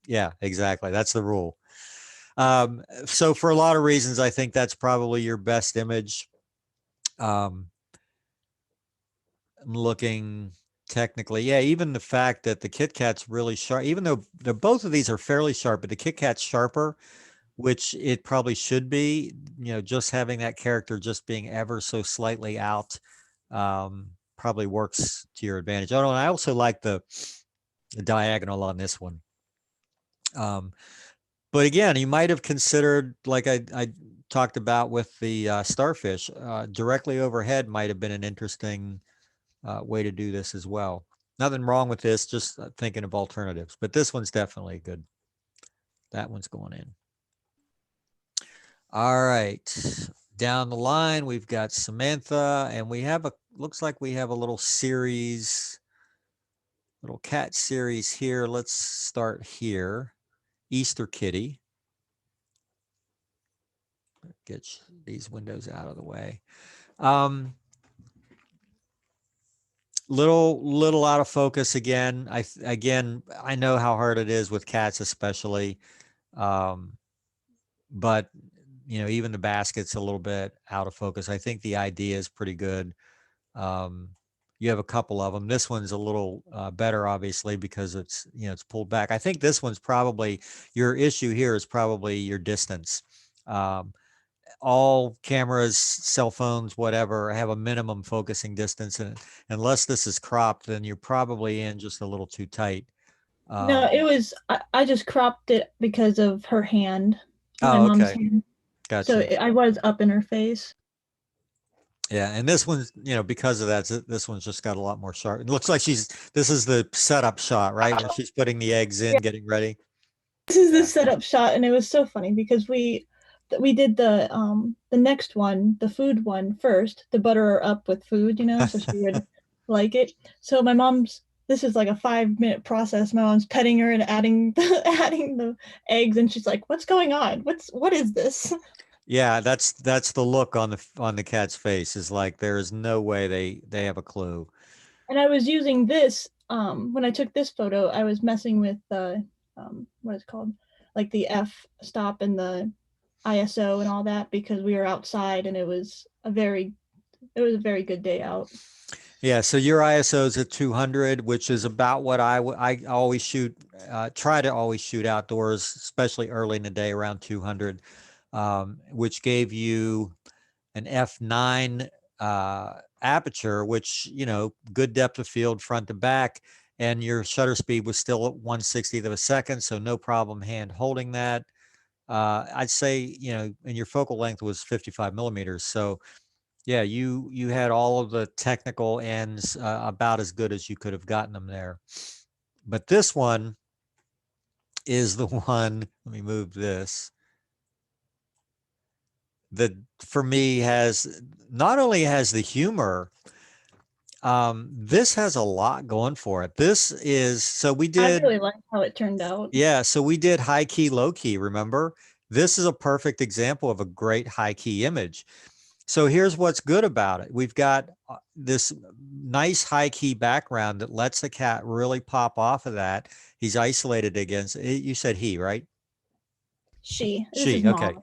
Yeah, exactly. That's the rule. So for a lot of reasons, I think that's probably your best image. I'm looking technically. Yeah, even the fact that the Kit Kat's really sharp, even though both of these are fairly sharp, but the Kit Kat's sharper, which it probably should be, just having that character just being ever so slightly out probably works to your advantage. Oh, and I also like the diagonal on this one. But again, you might have considered, like I talked about with the starfish, directly overhead might have been an interesting way to do this as well. Nothing wrong with this, just thinking of alternatives. But this one's definitely good. That one's going in. All right. Down the line, we've got Samantha, and looks like we have a little cat series here. Let's start here. Easter Kitty. Get these windows out of the way. Little out of focus again. I know how hard it is with cats, especially. But even the basket's a little bit out of focus. I think the idea is pretty good. You have a couple of them. This one's a little better, obviously, because it's pulled back. I think this one's probably your issue here is probably your distance. All cameras, cell phones, whatever, have a minimum focusing distance, and unless this is cropped, then you're probably in just a little too tight. No, it was. I just cropped it because of her hand. My Oh, mom's okay. hand. Gotcha. So I was up in her face. Yeah, and this one's, because of that, this one's just got a lot more sharp. It looks like this is the setup shot, right? When she's putting the eggs in, getting ready. This is Yeah. the setup shot, and it was so funny because we did the next one, the food one first, to butter her up with food, so she would like it. So this is like a 5-minute process. My mom's petting her and adding adding the eggs, and she's like, "What's going on? What is this?" Yeah, that's the look on the cat's face, is like there is no way they have a clue. And I was using this when I took this photo. I was messing with the what is it called, like the f stop and the ISO and all that, because we were outside and it was a very good day out. Yeah, so your ISO is at 200, which is about what I always shoot. Try to always shoot outdoors, especially early in the day, around 200, which gave you an f9 aperture, which, good depth of field front to back, and your shutter speed was still at 1/60th of a second, so no problem hand holding that. I'd say, and your focal length was 55 millimeters. So yeah, you had all of the technical ends about as good as you could have gotten them there. But this one is the one, let me move this, that for me not only has the humor, this has a lot going for it. I really liked how it turned out. Yeah, so we did high key, low key, remember? This is a perfect example of a great high key image. So here's what's good about it. We've got this nice high key background that lets the cat really pop off of that. He's isolated against, you said he, right? She. She, okay.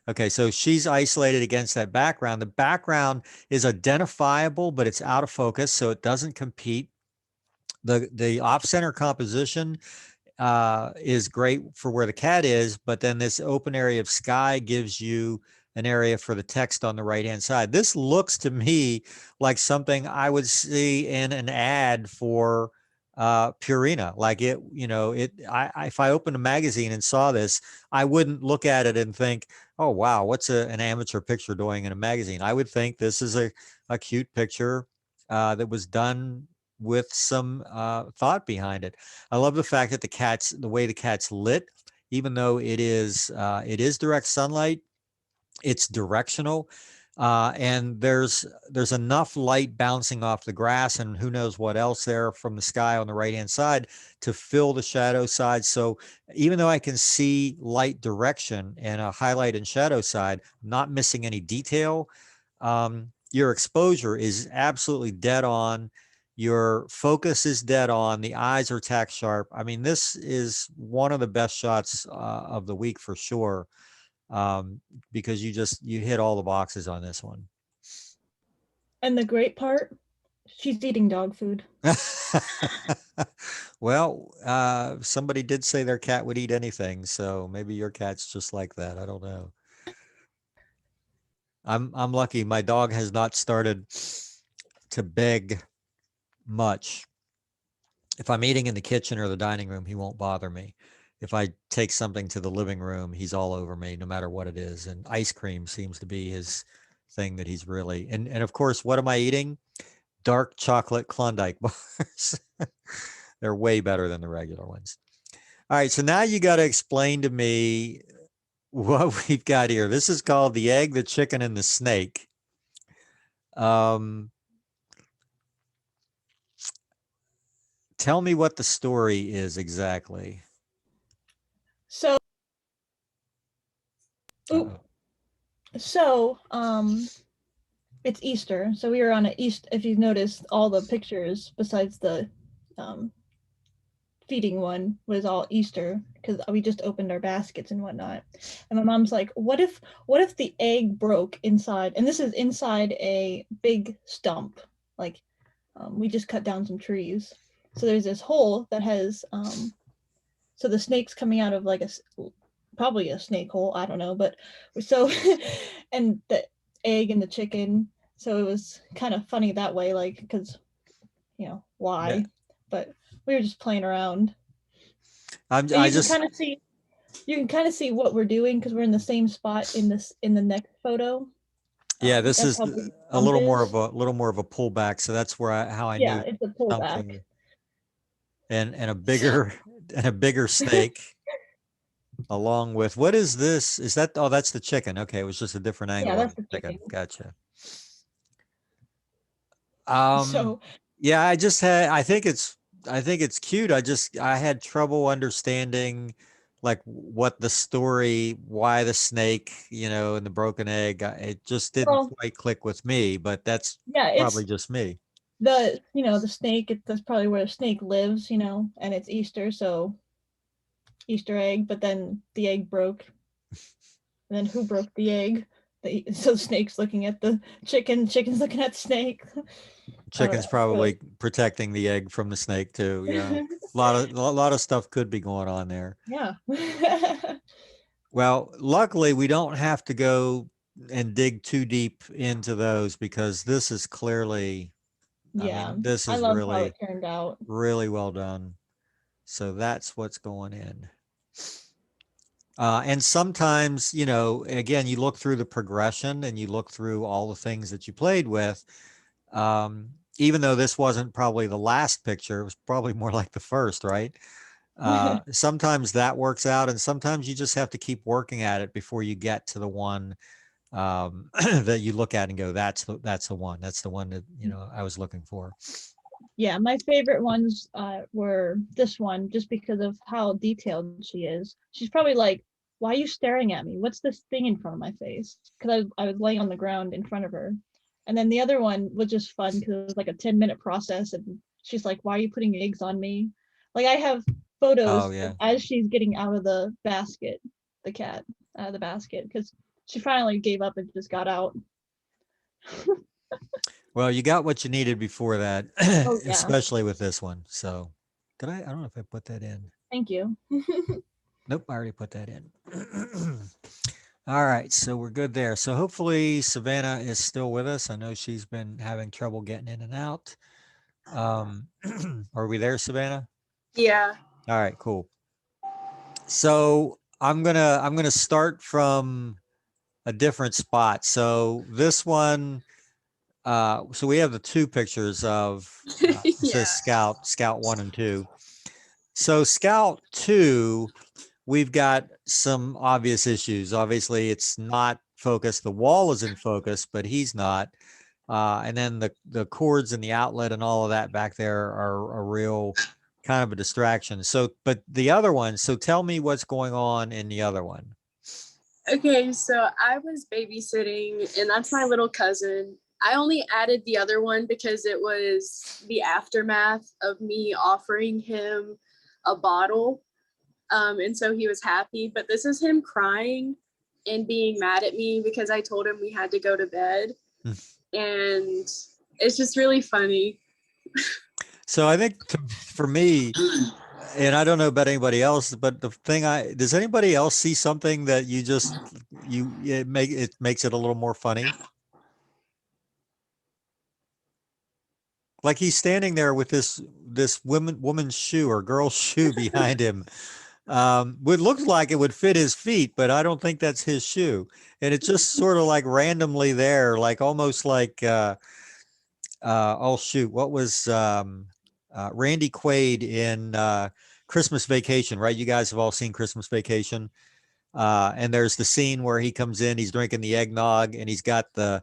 Okay, so she's isolated against that background. The background is identifiable, but it's out of focus, so it doesn't compete. The off-center composition is great for where the cat is, but then this open area of sky gives you an area for the text on the right-hand side. This looks to me like something I would see in an ad for Purina. Like if I opened a magazine and saw this, I wouldn't look at it and think, oh, wow, what's an amateur picture doing in a magazine? I would think this is a cute picture that was done with some thought behind it. I love the fact that the way the cat's lit, even though it is direct sunlight, it's directional. And there's enough light bouncing off the grass and who knows what else there from the sky on the right-hand side to fill the shadow side. So even though I can see light direction and a highlight and shadow side, I'm not missing any detail. Your exposure is absolutely dead on. Your focus is dead on. The eyes are tack sharp. I mean, this is one of the best shots of the week for sure, because you hit all the boxes on this one. And the great part, she's eating dog food. Well, somebody did say their cat would eat anything, so maybe your cat's just like that. I don't know. I'm lucky. My dog has not started to beg much. If I'm eating in the kitchen or the dining room, he won't bother me. If I take something to the living room, he's all over me, no matter what it is. And ice cream seems to be his thing that he's really, and of course, what am I eating? Dark chocolate Klondike bars. They're way better than the regular ones. All right, so now you got to explain to me what we've got here. This is called the egg, the chicken, and the snake. Tell me what the story is exactly. So, it's Easter. So we were on if you've noticed, all the pictures besides the feeding one was all Easter, because we just opened our baskets and whatnot. And my mom's like, what if the egg broke inside? And this is inside a big stump. Like, we just cut down some trees. So there's this hole that has, so the snake's coming out of like probably a snake hole. I don't know. But so, and the egg and the chicken. So it was kind of funny that way, like, because, why? Yeah. But we were just playing around. You can kind of see what we're doing because we're in the same spot in the next photo. Yeah, this That's is how big the a little stump more is. of a little more of a pullback. So that's where how I Yeah, knew it's a pullback. something and a bigger and a bigger steak along with what is this? Is that oh that's the chicken. Okay, it was just a different angle Yeah, on that's the the chicken. chicken. Gotcha. So Yeah, I think it's cute. I had trouble understanding like what the story, why the snake, and the broken egg. It just didn't well, quite click with me, but that's yeah, probably it's just me. the snake. That's probably where the snake lives, and it's Easter, so Easter egg. But then the egg broke. And then who broke the egg? So the snake's looking at the chicken. Chicken's looking at the snake. I don't Chicken's know. I feel probably like protecting the egg from the snake too. Yeah. A lot of stuff could be going on there. yeah. Well, luckily we don't have to go and dig too deep into those because this is clearly, I Yeah. mean, this I is love how really, it turned out. really well done. So that's what's going in. And sometimes, again, you look through the progression and you look through all the things that you played with. Even though this wasn't probably the last picture, it was probably more like the first, right? Sometimes that works out, and sometimes you just have to keep working at it before you get to the one that you look at and go, that's the one. That's the one that I was looking for. Yeah, my favorite ones were this one just because of how detailed she is. She's probably like, why are you staring at me? What's this thing in front of my face? Because I was laying on the ground in front of her. And then the other one was just fun because it was like a 10-minute process. And she's like, why are you putting eggs on me? Like I have photos Oh yeah. as she's getting out of the basket, the cat out of the basket, because she finally gave up and just got out. Well, you got what you needed before that, Oh yeah, especially with this one. So I don't know if I put that in. thank you. Nope, I already put that in. All right, so we're good there. So hopefully Savannah is still with us. I know she's been having trouble getting in and out. Are we there, Savannah? Yeah. All right, cool. So I'm gonna start from a different spot. So this one, so we have the two pictures of it Yeah. says Scout 1 and 2. So Scout 2, we've got some obvious issues. Obviously, it's not focused. The wall is in focus, but he's not. And then the cords and the outlet and all of that back there are a real kind of a distraction. So, but the other one, so tell me what's going on in the other one. Okay, so I was babysitting, and that's my little cousin. I only added the other one because it was the aftermath of me offering him a bottle. And so he was happy. But this is him crying and being mad at me because I told him we had to go to bed. And it's just really funny. So I think for me, and I don't know about anybody else, but the thing does anybody else see something that it makes it a little more funny? Like he's standing there with this woman's shoe or girl's shoe behind him. Would look like it would fit his feet, but I don't think that's his shoe. And it's just sort of like randomly there, like almost like oh shoot, what was Randy Quaid in Christmas Vacation, right? You guys have all seen Christmas Vacation. And there's the scene where he comes in, he's drinking the eggnog, and he's got the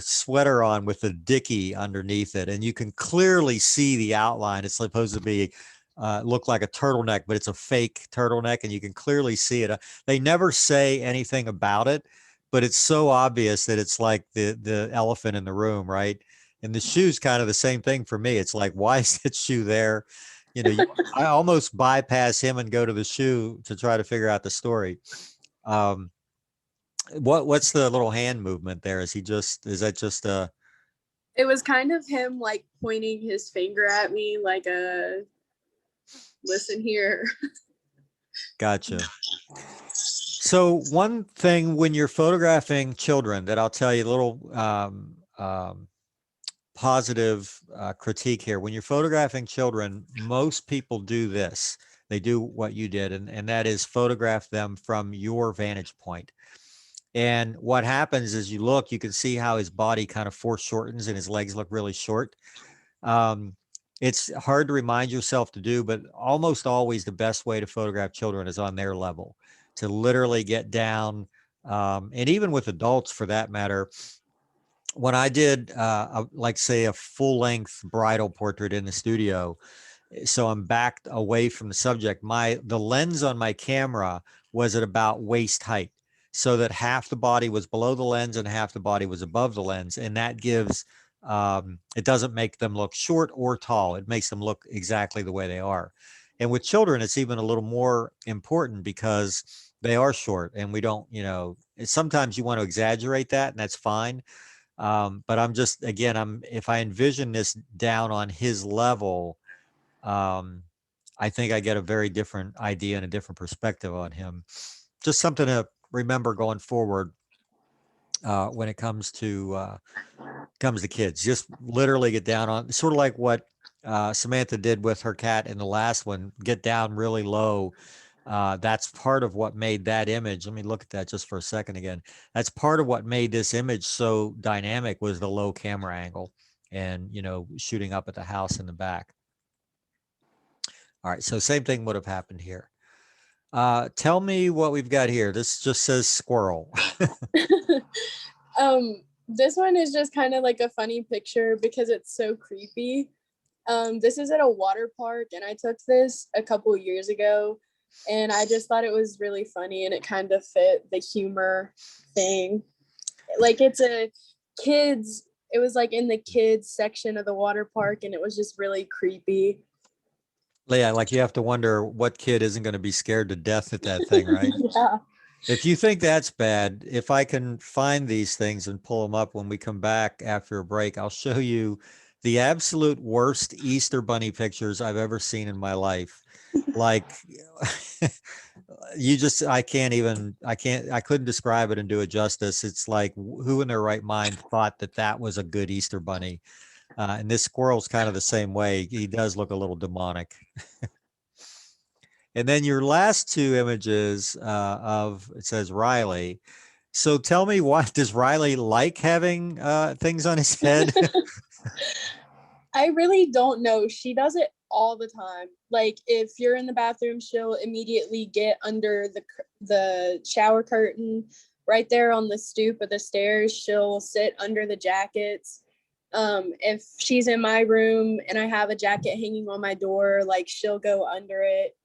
sweater on with the dickie underneath it, and you can clearly see the outline. It's supposed to be look like a turtleneck, but it's a fake turtleneck, and you can clearly see it. They never say anything about it, but it's so obvious that it's like the elephant in the room, right? And the shoe's kind of the same thing for me. It's like, why is that shoe there? I almost bypass him and go to the shoe to try to figure out the story. What's the little hand movement there? Is that just a? It was kind of him like pointing his finger at me like listen here. Gotcha. So one thing when you're photographing children that I'll tell you a little positive critique here. When you're photographing children, most people do this. They do what you did, and that is photograph them from your vantage point. And what happens is you look, you can see how his body kind of foreshortens and his legs look really short. It's hard to remind yourself to do, but almost always the best way to photograph children is on their level, to literally get down. And even with adults for that matter, when I did like say a full length bridal portrait in the studio, so I'm backed away from the subject, the lens on my camera was at about waist height, so that half the body was below the lens and half the body was above the lens. And that gives, it doesn't make them look short or tall. It makes them look exactly the way they are. And with children, it's even a little more important because they are short and we don't, sometimes you want to exaggerate that, and that's fine. But I'm just, again, if I envision this down on his level, I think I get a very different idea and a different perspective on him. Just something to remember going forward when it comes to kids. Just literally get down on, sort of like what Samantha did with her cat in the last one. Get down really low. That's part of what made that image. Let me look at that just for a second again. That's part of what made this image so dynamic, was the low camera angle and, shooting up at the house in the back. All right, so same thing would have happened here. Tell me what we've got here. This just says squirrel. This one is just kind of like a funny picture because it's so creepy. This is at a water park, and I took this a couple years ago, and I just thought it was really funny, and it kind of fit the humor thing. Like, it was like in the kids section of the water park, and it was just really creepy. Yeah, like you have to wonder what kid isn't going to be scared to death at that thing, right? Yeah. If you think that's bad, if I can find these things and pull them up when we come back after a break, I'll show you the absolute worst Easter bunny pictures I've ever seen in my life. Like I couldn't describe it and do it justice. It's like, who in their right mind thought that was a good Easter bunny? And this squirrel's kind of the same way. He does look a little demonic. And then your last two images it says Riley. So tell me, what does Riley like having things on his head? I really don't know. She does it all the time. Like, if you're in the bathroom, she'll immediately get under the shower curtain. Right there on the stoop of the stairs, she'll sit under the jackets. If she's in my room and I have a jacket hanging on my door, like, she'll go under it.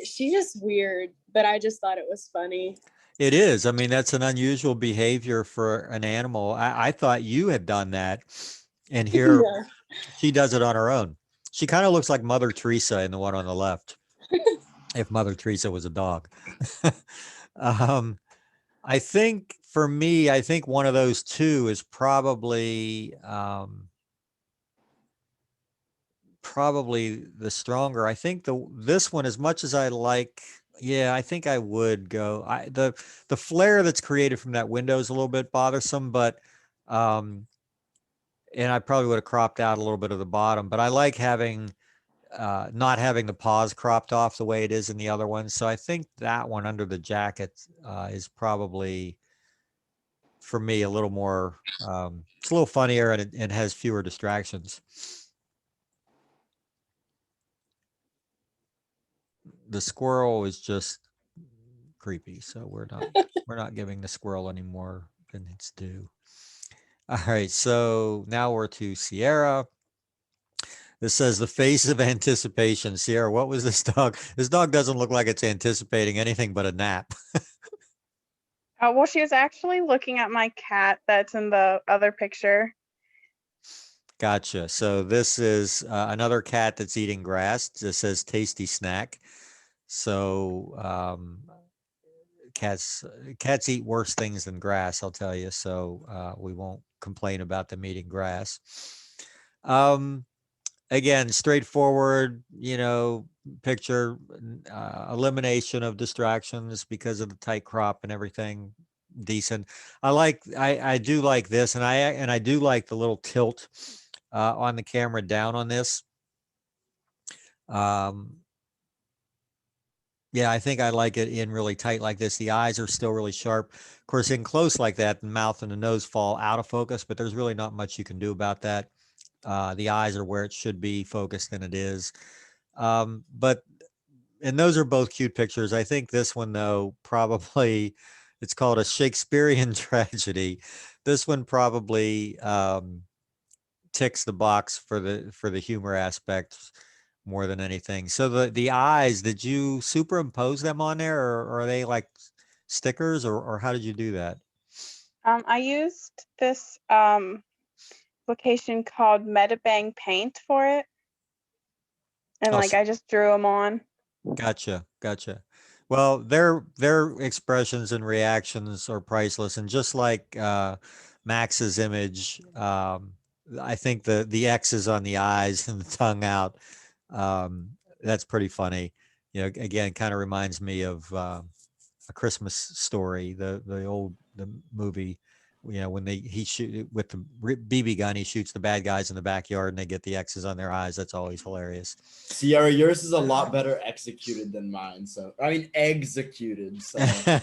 She's just weird, but I just thought it was funny. It is. I mean, that's an unusual behavior for an animal. I thought you had done that, and here Yeah. she does it on her own. She kind of looks like Mother Teresa in the one on the left, if Mother Teresa was a dog. I think for me, one of those two is probably the stronger. I think this one, as much as I like, I think I would go. The flare that's created from that window is a little bit bothersome, but and I probably would have cropped out a little bit of the bottom, but I like having not having the paws cropped off the way it is in the other one. So I think that one under the jacket is probably, for me, a little more, it's a little funnier, and it has fewer distractions. The squirrel is just creepy, so we're not giving the squirrel any more than it's due. All right, so now we're to Sierra. This says the face of anticipation. Sierra, what was this dog? This dog doesn't look like it's anticipating anything but a nap. Well, she was actually looking at my cat that's in the other picture. Gotcha. So this is another cat that's eating grass. It says tasty snack. So cats eat worse things than grass, I'll tell you. So we won't complain about them eating grass. Again, straightforward, picture, elimination of distractions because of the tight crop and everything. Decent. I do like this, and I do like the little tilt on the camera down on this. Yeah, I think I like it in really tight like this. The eyes are still really sharp. Of course, in close like that, the mouth and the nose fall out of focus, but there's really not much you can do about that. The eyes are where it should be focused, and it is. But and those are both cute pictures. I think this one though, probably it's called a Shakespearean tragedy. This one probably ticks the box for the humor aspect more than anything. So the eyes, did you superimpose them on there, or are they like stickers, or how did you do that? I used this application called Metabang Paint for it, and Oh, like I just drew them on. Gotcha, gotcha. Well, their expressions and reactions are priceless, and just like Max's image, I think the X's on the eyes and the tongue out, that's pretty funny. You know, again, kind of reminds me of A Christmas Story, the movie. You know, when he shoot with the BB gun, he shoots the bad guys in the backyard, and they get the X's on their eyes. That's always hilarious. Sierra, yours is a lot better executed than mine. So I mean, executed. So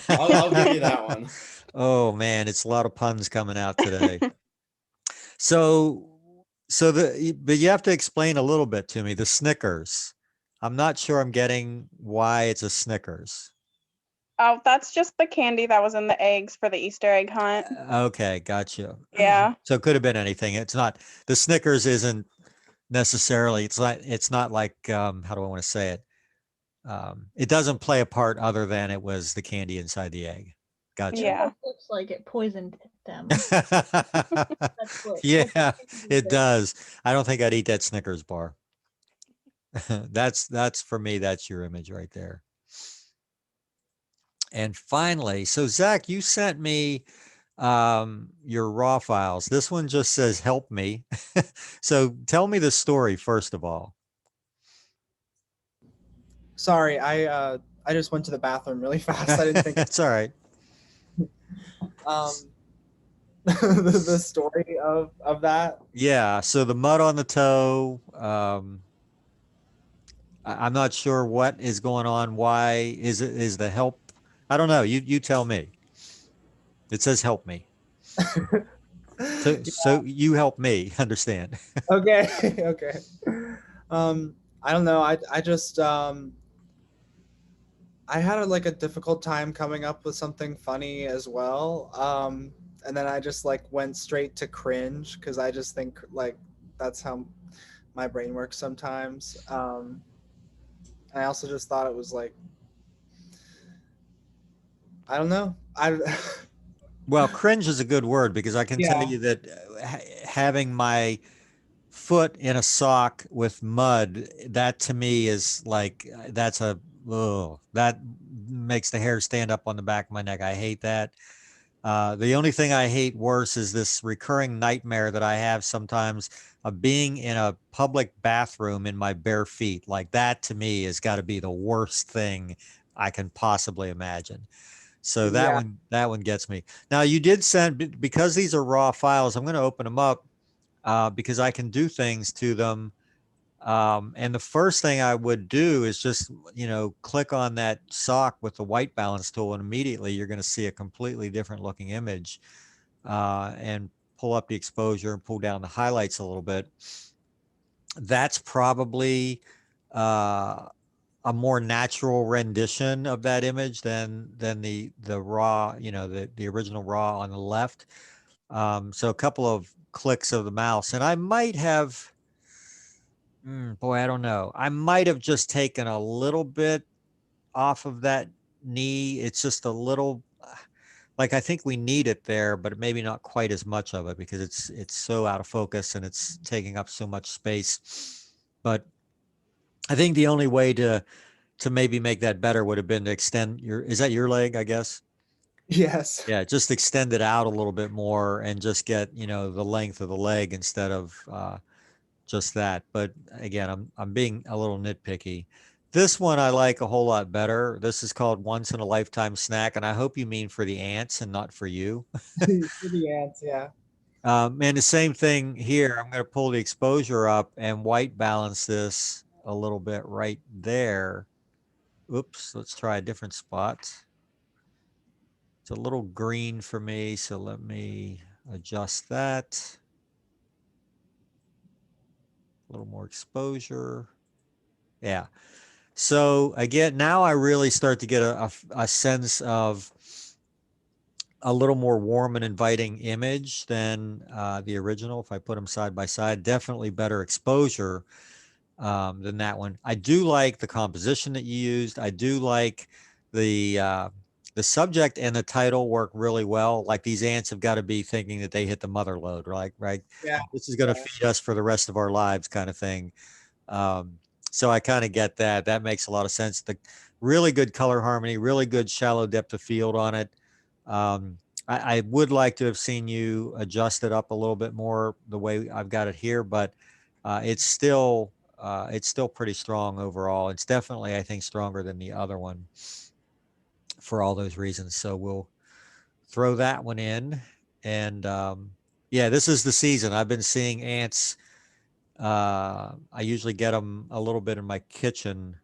I'll give you that one. Oh man, it's a lot of puns coming out today. So but you have to explain a little bit to me. The Snickers. I'm not sure I'm getting why it's a Snickers. Oh, that's just the candy that was in the eggs for the Easter egg hunt. Okay, gotcha. Yeah. So it could have been anything. It's not the Snickers isn't necessarily, it's not like how do I want to say it? It doesn't play a part other than it was the candy inside the egg. Gotcha. Yeah. It looks like it poisoned them. Yeah, it does. I don't think I'd eat that Snickers bar. That's for me, that's your image right there. And finally, so Zach, you sent me your raw files. This one just says help me. So tell me the story first of all. Sorry, I just went to the bathroom really fast. I didn't think That's all right. the story of that. Yeah, so the mud on the toe, I'm not sure what is going on. Why is the help? I don't know. You tell me. It says help me. So you help me understand. Okay. Okay. I don't know. I just I had a difficult time coming up with something funny as well. And then I just went straight to cringe because I just think that's how my brain works sometimes. I also just thought it was I don't know. Well, cringe is a good word because I can tell you that having my foot in a sock with mud, that to me is that makes the hair stand up on the back of my neck. I hate that. The only thing I hate worse is this recurring nightmare that I have sometimes of being in a public bathroom in my bare feet. Like that to me has got to be the worst thing I can possibly imagine. So that one gets me. Now you did send, because these are raw files, I'm going to open them up because I can do things to them. And the first thing I would do is just, click on that sock with the white balance tool, and immediately you're going to see a completely different looking image, and pull up the exposure and pull down the highlights a little bit. That's probably a more natural rendition of that image than the raw, the original raw on the left. So a couple of clicks of the mouse, and I might have, I don't know. I might have just taken a little bit off of that knee. It's just a little, I think we need it there, but maybe not quite as much of it because it's so out of focus and it's taking up so much space. But I think the only way to maybe make that better would have been to extend is that your leg, I guess? Yes. Yeah, just extend it out a little bit more and just get, the length of the leg instead of just that. But again, I'm being a little nitpicky. This one I like a whole lot better. This is called Once in a Lifetime Snack, and I hope you mean for the ants and not for you. For the ants, yeah. And the same thing here. I'm going to pull the exposure up and white balance this a little bit right there. Oops, let's try a different spot. It's a little green for me, so let me adjust that. A little more exposure. Yeah. So again, now I really start to get a sense of a little more warm and inviting image than the original. If I put them side by side, definitely better exposure than that one. I do like the composition that you used. I do like the subject and the title work really well. Like these ants have got to be thinking that they hit the mother lode, right? Yeah. This is going to yeah. feed us for the rest of our lives, kind of thing. So I kind of get that. That makes a lot of sense. The really good color harmony, really good shallow depth of field on it. I would like to have seen you adjust it up a little bit more the way I've got it here, but it's still pretty strong overall. It's definitely, I think, stronger than the other one for all those reasons. So we'll throw that one in. And yeah, this is the season. I've been seeing ants. I usually get them a little bit in my kitchen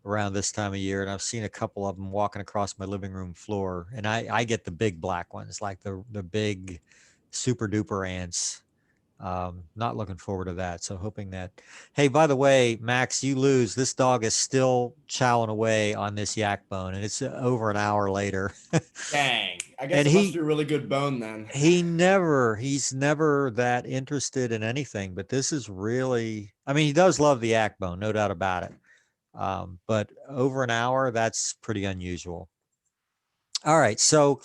around this time of year, and I've seen a couple of them walking across my living room floor. And I get the big black ones, like the big super duper ants. Not looking forward to that. So hoping that. Hey, by the way, Max, you lose. This dog is still chowing away on this yak bone, and it's over an hour later. Dang. I guess And it must be a really good bone then. he's never that interested in anything, but this is really, I mean, he does love the yak bone, no doubt about it. But over an hour, that's pretty unusual. All right. So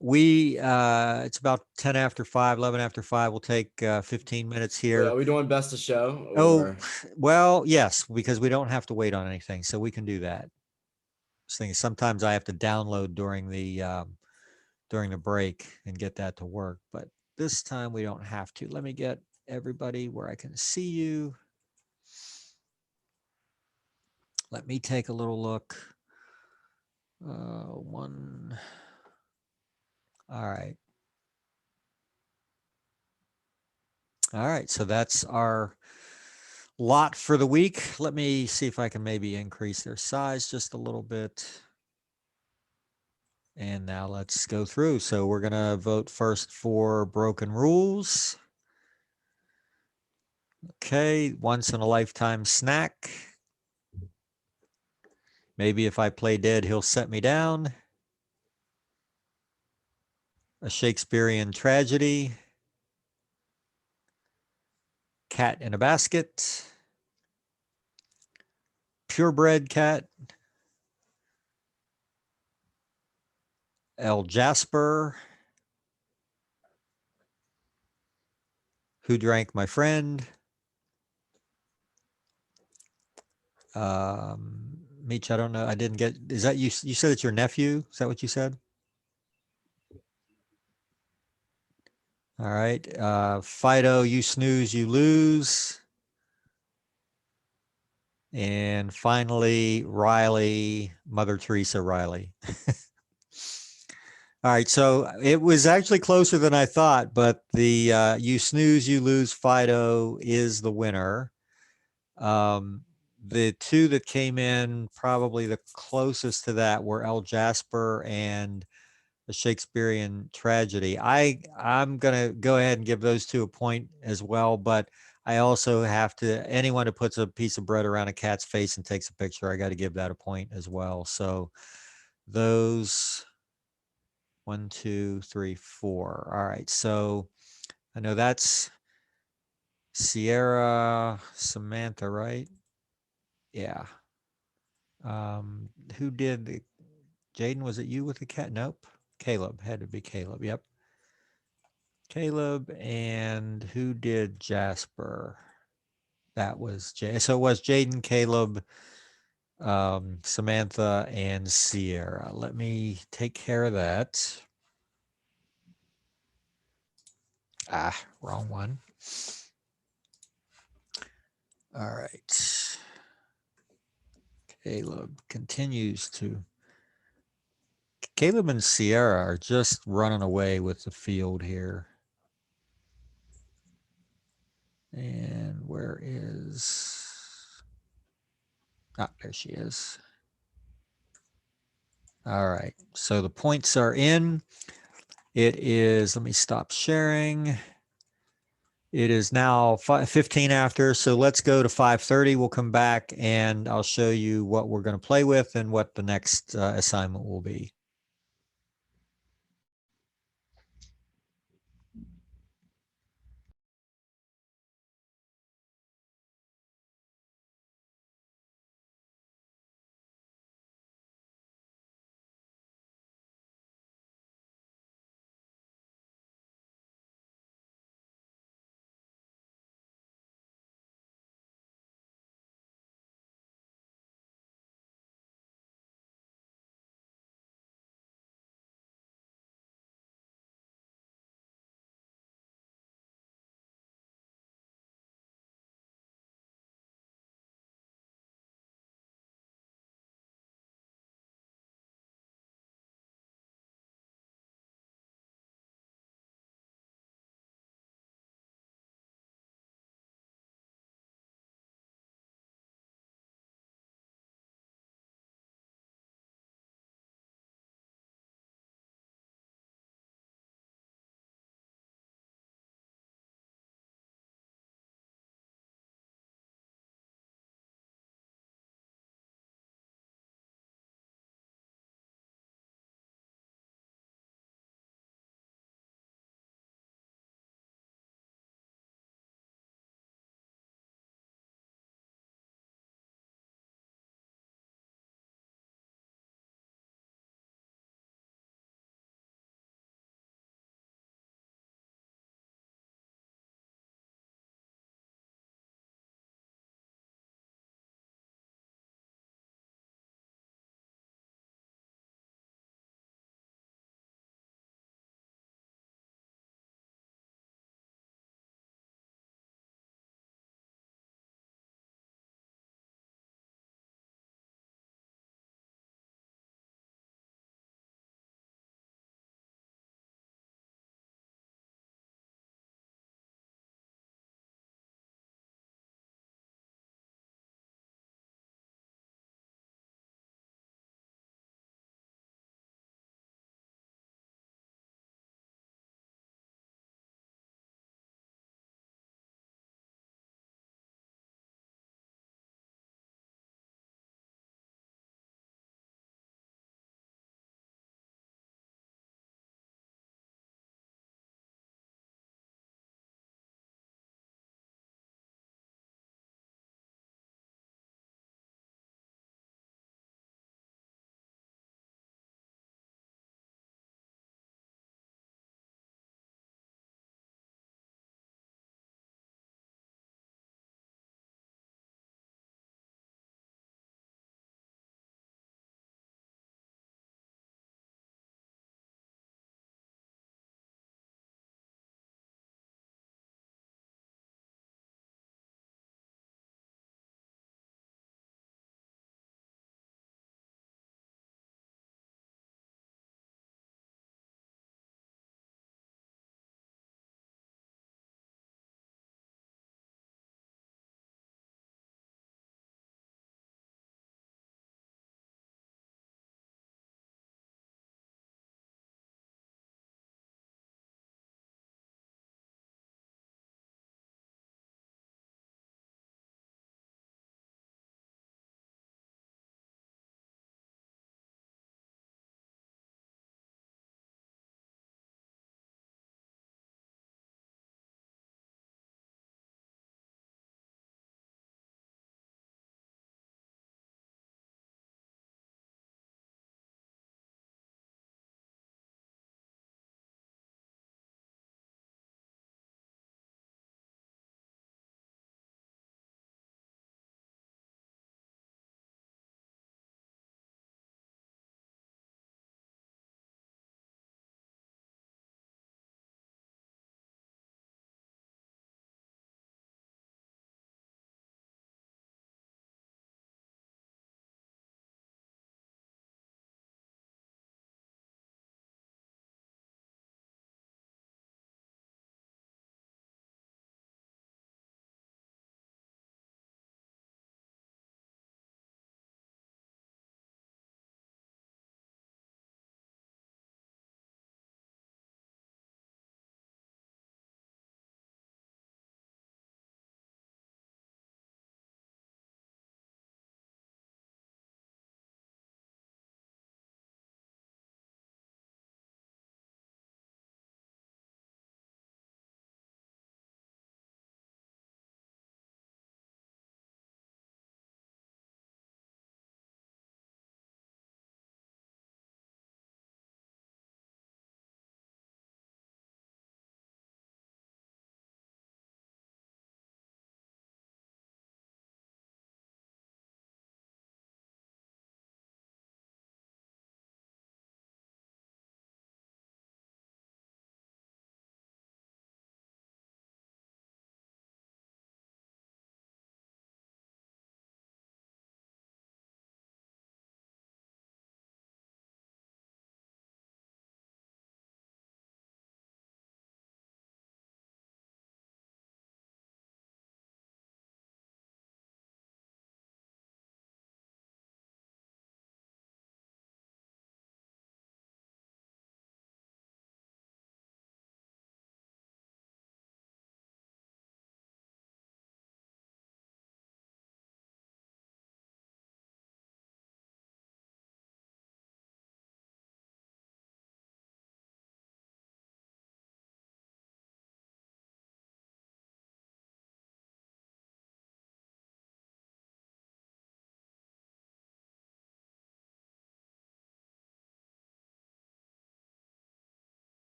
it's about 10 after 5, 11 after 5. We'll take 15 minutes Wait, here. are we doing best of show? Oh, Or well, yes, because we don't have to wait on anything, so we can do that. This thing is sometimes I have to download during the break and get that to work, but this time we don't have to. Let me get everybody where I can see you. Let me take a little look. One. All right. All right. So that's our lot for the week. Let me see if I can maybe increase their size just a little bit. And now let's go through. So we're going to vote first for Broken Rules. Okay. Once in a lifetime snack. Maybe if I play dead, he'll set me down. A Shakespearean Tragedy. Cat in a Basket. Purebred Cat. El Jasper. Who Drank My Friend. Meech, I don't know. I didn't get, is that you? You said it's your nephew? Is that what you said? All right. Fido, You Snooze, You Lose. And finally, Riley, Mother Teresa Riley. All right. So it was actually closer than I thought, but the You Snooze, You Lose Fido is the winner. The two that came in probably the closest to that were El Jasper and A Shakespearean Tragedy. I'm going to go ahead and give those two a point as well, but I also have to, anyone who puts a piece of bread around a cat's face and takes a picture, I got to give that a point as well. So those 1, 2, 3, 4. All right. So I know that's Sierra, Samantha, right? Yeah. Who did the Jaden? Was it you with the cat? Nope. Caleb. Had to be Caleb. Yep. Caleb. And who did Jasper? That was Jay. So it was Jaden, Caleb, Samantha, and Sierra. Let me take care of that. Wrong one. All right. Caleb continues to. Caleb and Sierra are just running away with the field here. And where is... there she is. All right. So the points are in. It is, let me stop sharing. It is now 15 after. So let's go to 5:30. We'll come back and I'll show you what we're going to play with and what the next assignment will be.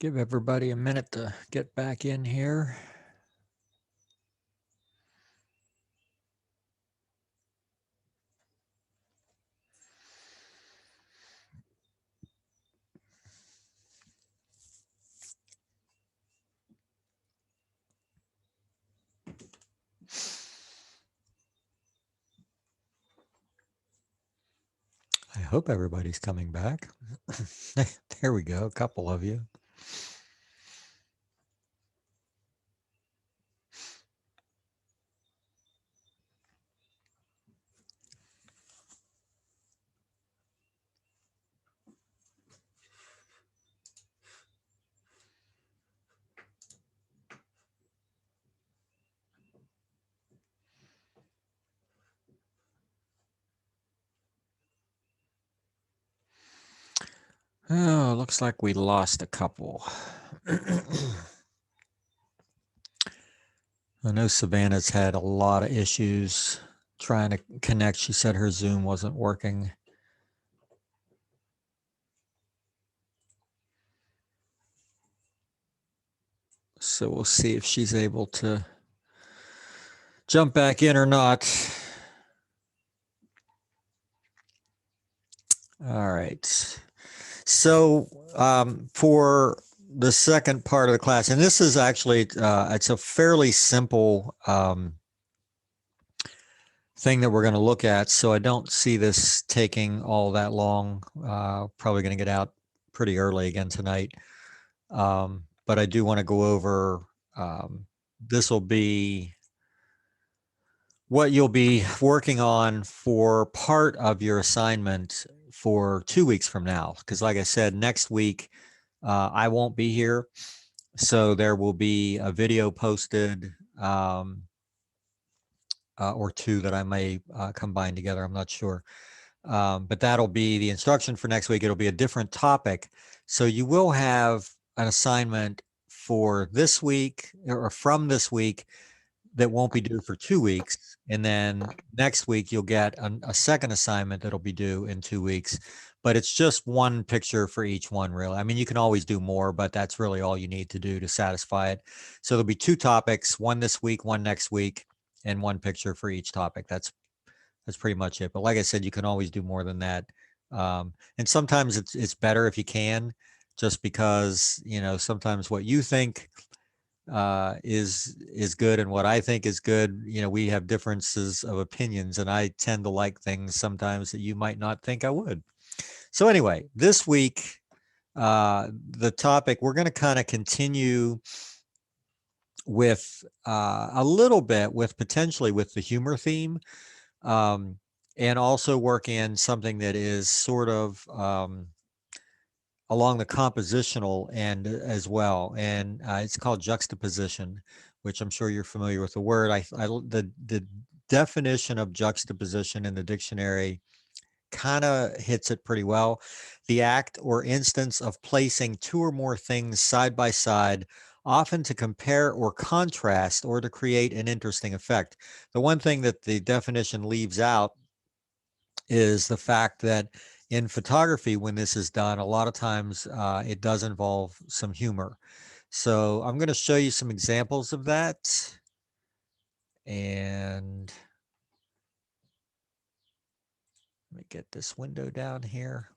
Give everybody a minute to get back in here. I hope everybody's coming back. There we go, a couple of you. Oh, looks like we lost a couple. I know Savannah's had a lot of issues trying to connect. She said her Zoom wasn't working. So we'll see if she's able to jump back in or not. All right. So for the second part of the class, and this is actually, it's a fairly simple thing that we're going to look at. So I don't see this taking all that long. Probably going to get out pretty early again tonight. But I do want to go over, this will be what you'll be working on for part of your assignment for 2 weeks from now. Because like I said, next week, I won't be here. So there will be a video posted or two that I may combine together. I'm not sure. But that'll be the instruction for next week. It'll be a different topic. So you will have an assignment for this week or from this week that won't be due for 2 weeks. And then next week you'll get a second assignment that'll be due in 2 weeks. But it's just one picture for each one, really. I mean, you can always do more, but that's really all you need to do to satisfy it. So there'll be 2 topics, one this week, one next week, and one picture for each topic. That's pretty much it. But like I said, you can always do more than that. And sometimes it's better if you can, just because, you know, sometimes what you think is good and what I think is good, you know, we have differences of opinions, and I tend to like things sometimes that you might not think I would. So anyway, this week, the topic, we're going to kind of continue with a little bit with potentially with the humor theme, and also work in something that is sort of along the compositional end as well. And it's called juxtaposition, which I'm sure you're familiar with the word. The definition of juxtaposition in the dictionary kind of hits it pretty well. The act or instance of placing 2 or more things side by side, often to compare or contrast or to create an interesting effect. The one thing that the definition leaves out is the fact that in photography, when this is done, a lot of times it does involve some humor. So I'm going to show you some examples of that. And let me get this window down here.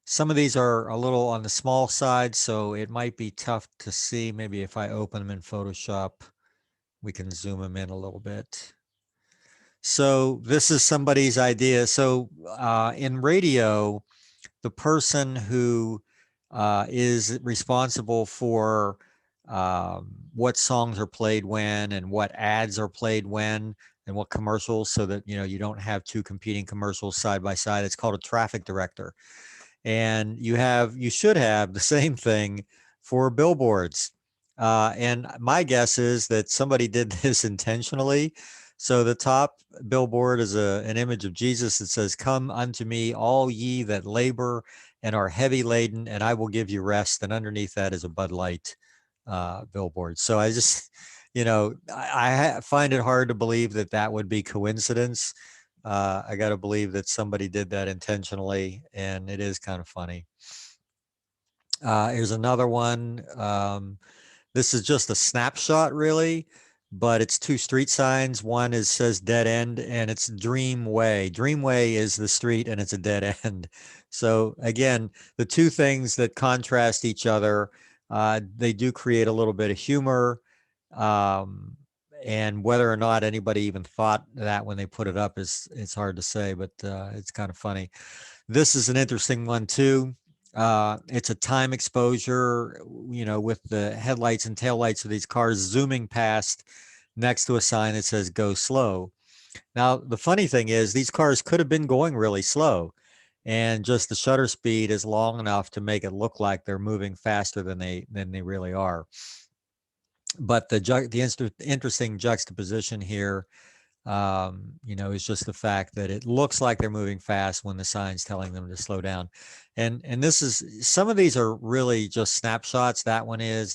Some of these are a little on the small side, so it might be tough to see. Maybe if I open them in Photoshop, we can zoom them in a little bit. So this is somebody's idea. So in radio, the person who is responsible for what songs are played when and what ads are played when and what commercials, so that, you know, you don't have 2 competing commercials side by side. It's called a traffic director. And you should have the same thing for billboards. And my guess is that somebody did this intentionally. So the top billboard is an image of Jesus that says, "Come unto me, all ye that labor and are heavy laden, and I will give you rest." And underneath that is a Bud Light billboard. So I just, I find it hard to believe that that would be coincidence. I got to believe that somebody did that intentionally, and it is kind of funny. Here's another one. This is just a snapshot, really, but it's two street signs. One says dead end, and it's Dreamway. Dreamway is the street, and it's a dead end. So again, the two things that contrast each other, they do create a little bit of humor. And whether or not anybody even thought that when they put it up it's hard to say, but it's kind of funny. This is an interesting one too. It's a time exposure, with the headlights and taillights of these cars zooming past next to a sign that says "Go slow." Now, the funny thing is these cars could have been going really slow, and just the shutter speed is long enough to make it look like they're moving faster than they really are. But the interesting juxtaposition here, is just the fact that it looks like they're moving fast when the sign's telling them to slow down. And some of these are really just snapshots. That one is.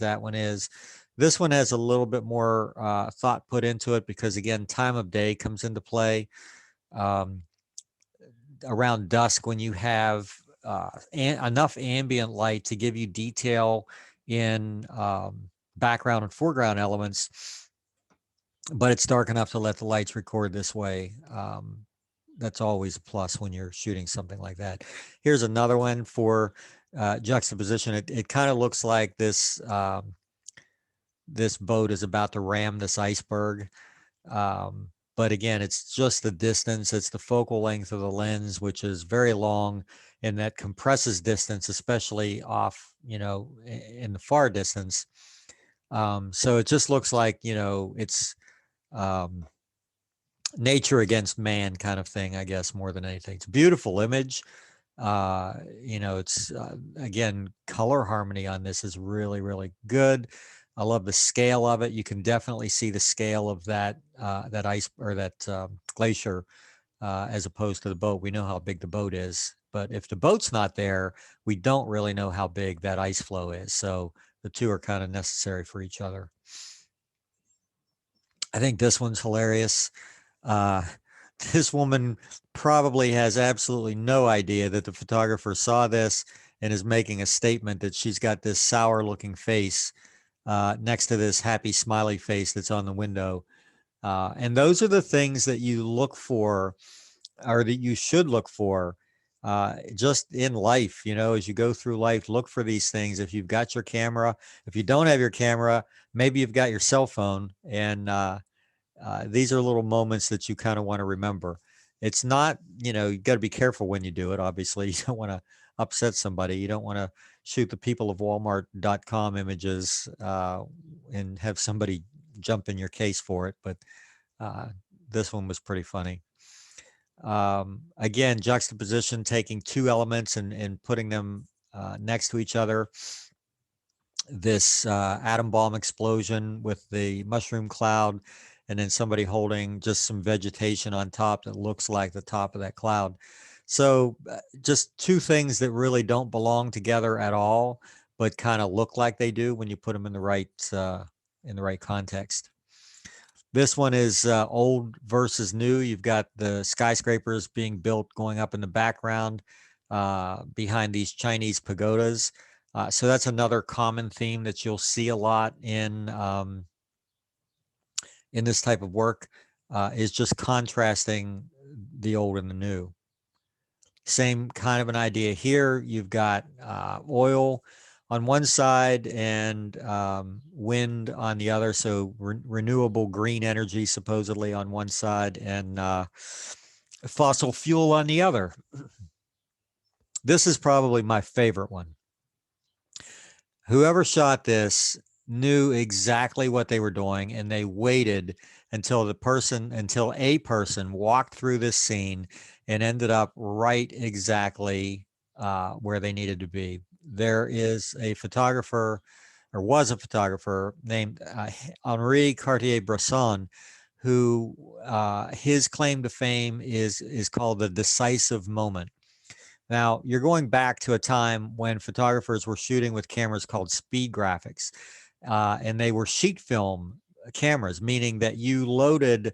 This one has a little bit more thought put into it because, again, time of day comes into play. Around dusk, when you have enough ambient light to give you detail in background and foreground elements, but it's dark enough to let the lights record this way. That's always a plus when you're shooting something like that. Here's another one for juxtaposition. It kind of looks like this boat is about to ram this iceberg. But again, it's just the distance. It's the focal length of the lens, which is very long, and that compresses distance, especially off, in the far distance. So it just looks like, it's nature against man kind of thing, I guess, more than anything. It's a beautiful image. It's again, color harmony on this is really, really good. I love the scale of it. You can definitely see the scale of that ice or that glacier as opposed to the boat. We know how big the boat is, but if the boat's not there, we don't really know how big that ice flow is. So the two are kind of necessary for each other. I think this one's hilarious. This woman probably has absolutely no idea that the photographer saw this and is making a statement that she's got this sour looking face next to this happy smiley face that's on the window. And those are the things that you look for, or that you should look for just in life, as you go through life. Look for these things. If you've got your camera, if you don't have your camera, maybe you've got your cell phone, and these are little moments that you kind of want to remember. It's not, you got to be careful when you do it. Obviously, you don't want to upset somebody. You don't want to shoot the people of Walmart.com images and have somebody jump in your case for it. But this one was pretty funny. Again, juxtaposition, taking two elements and putting them next to each other. This atom bomb explosion with the mushroom cloud, and then somebody holding just some vegetation on top that looks like the top of that cloud. So just two things that really don't belong together at all, but kind of look like they do when you put them in the right context. This one is old versus new. You've got the skyscrapers being built going up in the background behind these Chinese pagodas. So that's another common theme that you'll see a lot in this type of work, is just contrasting the old and the new. Same kind of an idea here. You've got oil on one side and wind on the other. So renewable green energy supposedly on one side and fossil fuel on the other. This is probably my favorite one. Whoever shot this knew exactly what they were doing, and they waited until a person walked through this scene and ended up right exactly where they needed to be. There is a photographer, or was a photographer, named Henri Cartier-Bresson, who his claim to fame is called the decisive moment. Now, you're going back to a time when photographers were shooting with cameras called speed graphics, and they were sheet film cameras, meaning that you loaded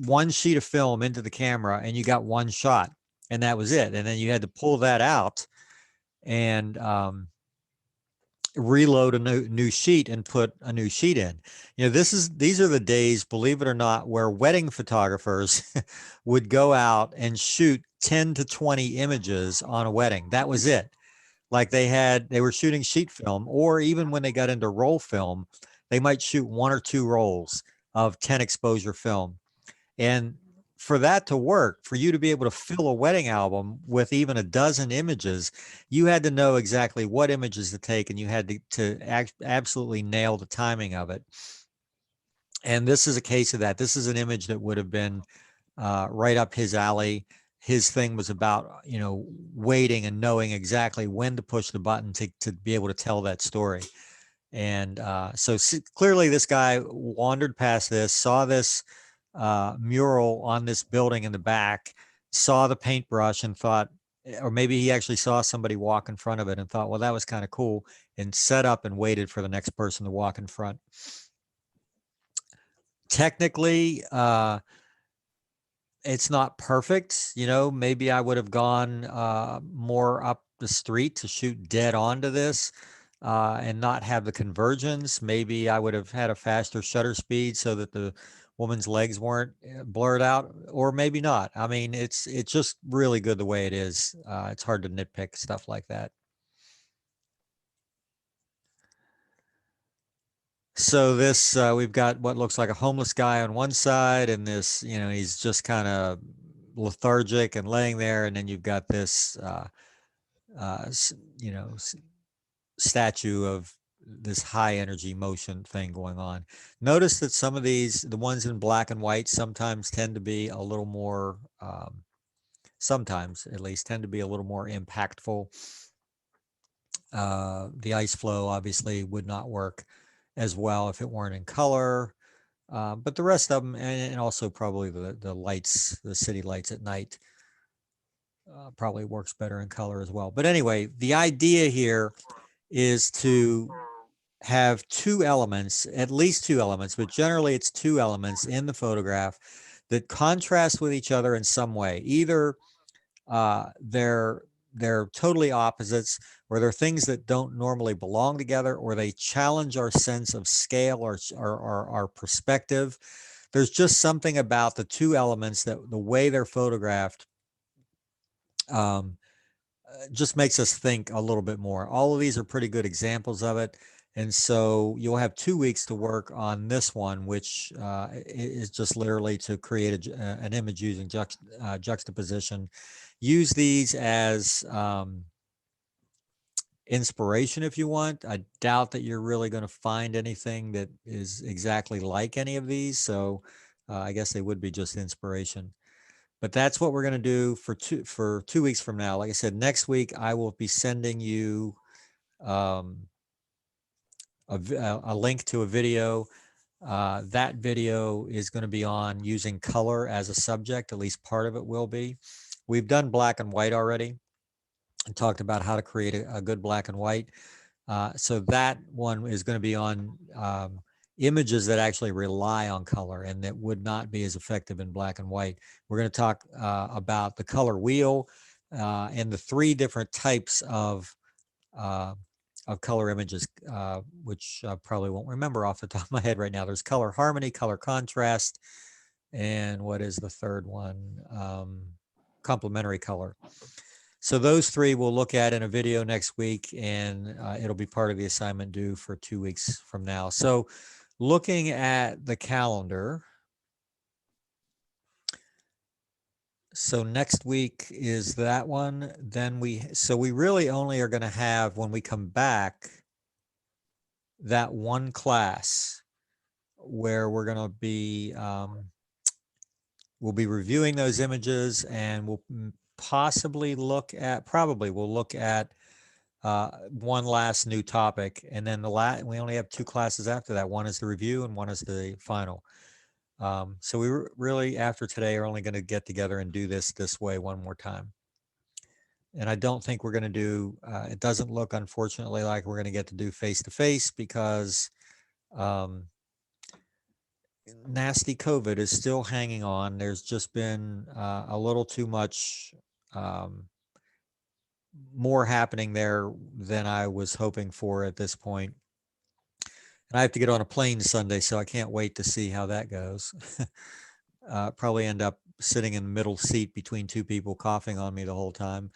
one sheet of film into the camera and you got one shot, and that was it. And then you had to pull that out and reload a new sheet and put a new sheet in. These are the days, believe it or not, where wedding photographers would go out and shoot 10 to 20 images on a wedding. That was it. Like they were shooting sheet film, or even when they got into roll film, they might shoot 1 or 2 rolls of 10 exposure film. And for that to work, for you to be able to fill a wedding album with even a dozen images, you had to know exactly what images to take, and you had to absolutely nail the timing of it. And this is a case of that. This is an image that would have been right up his alley. His thing was about, waiting and knowing exactly when to push the button to be able to tell that story. And so clearly this guy wandered past this, saw this mural on this building in the back, saw the paintbrush and thought, or maybe he actually saw somebody walk in front of it and thought, well, that was kind of cool, and set up and waited for the next person to walk in front. Technically, it's not perfect. Maybe I would have gone more up the street to shoot dead onto this and not have the convergence. Maybe I would have had a faster shutter speed so that the woman's legs weren't blurred out, or maybe not. I mean, it's just really good the way it is. It's hard to nitpick stuff like that. So this, we've got what looks like a homeless guy on one side, and this, he's just kind of lethargic and laying there. And then you've got this, statue of this high energy motion thing going on. Notice that some of these, the ones in black and white, sometimes tend to be a little more, sometimes at least tend to be a little more impactful. The ice flow obviously would not work as well if it weren't in color, but the rest of them, and also probably the lights, the city lights at night, probably works better in color as well. But anyway, the idea here is to have 2 elements, at least 2 elements, but generally it's 2 elements in the photograph that contrast with each other in some way. Either they're totally opposites, or they're things that don't normally belong together, or they challenge our sense of scale or our perspective. There's just something about the 2 elements that the way they're photographed just makes us think a little bit more. All of these are pretty good examples of it. And so you'll have 2 weeks to work on this one, which is just literally to create an image using juxtaposition. Use these as inspiration if you want. I doubt that you're really going to find anything that is exactly like any of these. So I guess they would be just inspiration. But that's what we're going to do for 2 weeks from now. Like I said, next week I will be sending you a link to a video. That video is going to be on using color as a subject. At least part of it will be. We've done black and white already and talked about how to create a good black and white. So that one is going to be on images that actually rely on color and that would not be as effective in black and white. We're going to talk about the color wheel and the 3 different types of color images, which I probably won't remember off the top of my head right now. There's color harmony, color contrast, and what is the third one? Complementary color. So those 3 we'll look at in a video next week, and it'll be part of the assignment due for 2 weeks from now. So looking at the calendar, so next week is that one. Then we really only are going to have, when we come back, that one class where we're going to be, we'll be reviewing those images, and we'll possibly we'll look at one last new topic, and then we only have 2 classes after that. One is the review and one is the final. So we really, after today, are only going to get together and do this way one more time. And I don't think we're going to do, it doesn't look, unfortunately, like we're going to get to do face-to-face because nasty COVID is still hanging on. There's just been a little too much more happening there than I was hoping for at this point. And I have to get on a plane Sunday, so I can't wait to see how that goes. Probably end up sitting in the middle seat between 2 people coughing on me the whole time.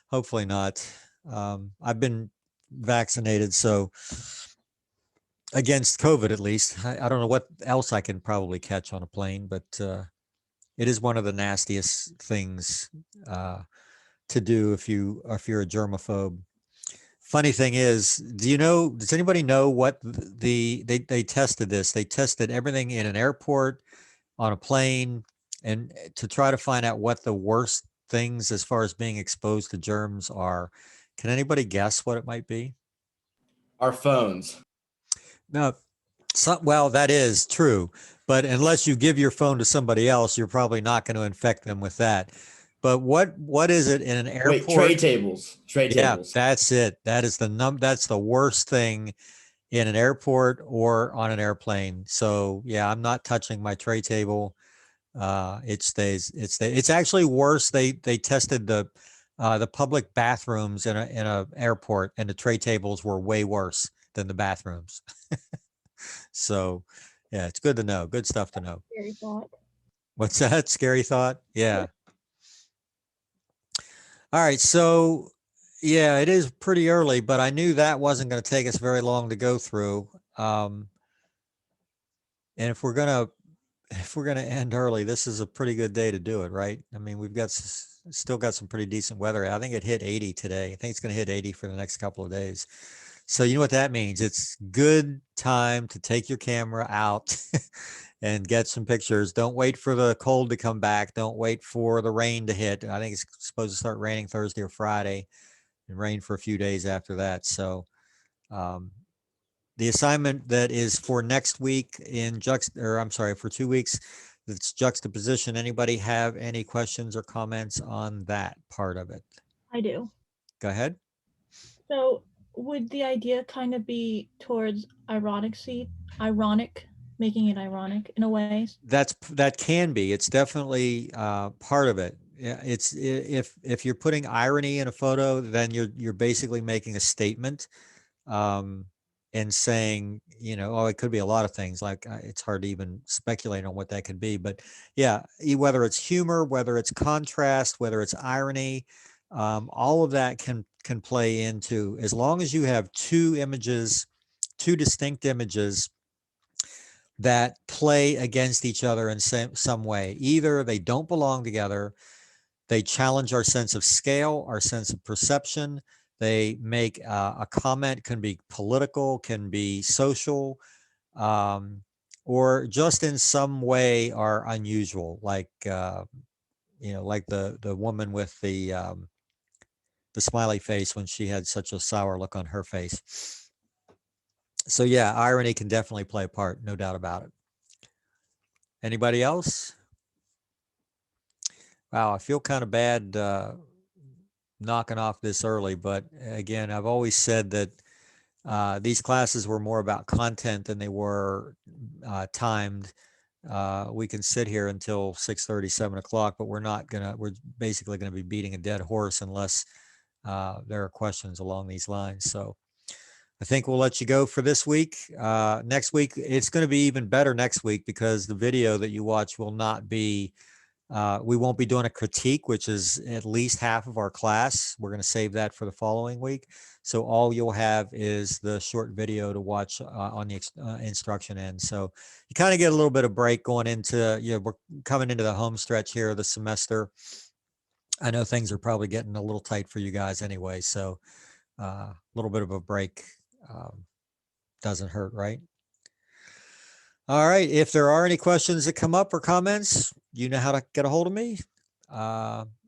Hopefully not. I've been vaccinated, so against COVID at least. I don't know what else I can probably catch on a plane, but it is one of the nastiest things to do if you're a germaphobe. Funny thing is, does anybody know what they tested this? They tested everything in an airport, on a plane, and to try to find out what the worst things as far as being exposed to germs are. Can anybody guess what it might be? Our phones. No, well, that is true, but unless you give your phone to somebody else, you're probably not going to infect them with that. But what is it in an airport? Wait, tray tables. Yeah, that's it. That is that's the worst thing in an airport or on an airplane. So yeah, I'm not touching my tray table. It stays. It's actually worse. They tested the public bathrooms in a airport, and the tray tables were way worse than the bathrooms. So yeah, it's good to know. Good stuff to know. Scary thought. What's that? Scary thought? Yeah. All right. So yeah, it is pretty early, but I knew that wasn't going to take us very long to go through. And if we're gonna end early, this is a pretty good day to do it, right? I mean, we've got still got some pretty decent weather. I think it hit 80 today. I think it's going to hit 80 for the next couple of days. So you know what that means? It's good time to take your camera out and get some pictures. Don't wait for the cold to come back. Don't wait for the rain to hit. I think it's supposed to start raining Thursday or Friday and rain for a few days after that. So the assignment that is for next week for 2 weeks, it's juxtaposition. Anybody have any questions or comments on that part of it? I do. Go ahead. So would the idea kind of be towards ironic, making it ironic in a way? That can be. It's definitely part of it. Yeah, it's if you're putting irony in a photo, then you're basically making a statement. And saying, it could be a lot of things. Like it's hard to even speculate on what that could be. But yeah, whether it's humor, whether it's contrast, whether it's irony, all of that can play into, as long as you have two distinct images that play against each other in some way. Either they don't belong together, they challenge our sense of scale, our sense of perception. They make a comment, can be political, can be social, or just in some way are unusual, like like the woman with the smiley face when she had such a sour look on her face. So yeah, irony can definitely play a part, no doubt about it. Anybody else? Wow, I feel kind of bad knocking off this early, but again, I've always said that these classes were more about content than they were timed. We can sit here until 6:30, 7 o'clock, but we're basically gonna be beating a dead horse unless there are questions along these lines. So I think we'll let you go for this week. Next week, it's going to be even better next week because the video that you watch will not be, we won't be doing a critique, which is at least half of our class. We're going to save that for the following week. So all you'll have is the short video to watch on the instruction end. So you kind of get a little bit of break going into, we're coming into the home stretch here of the semester. I know things are probably getting a little tight for you guys anyway. So a little bit of a break doesn't hurt, right? All right. If there are any questions that come up or comments, you know how to get a hold of me.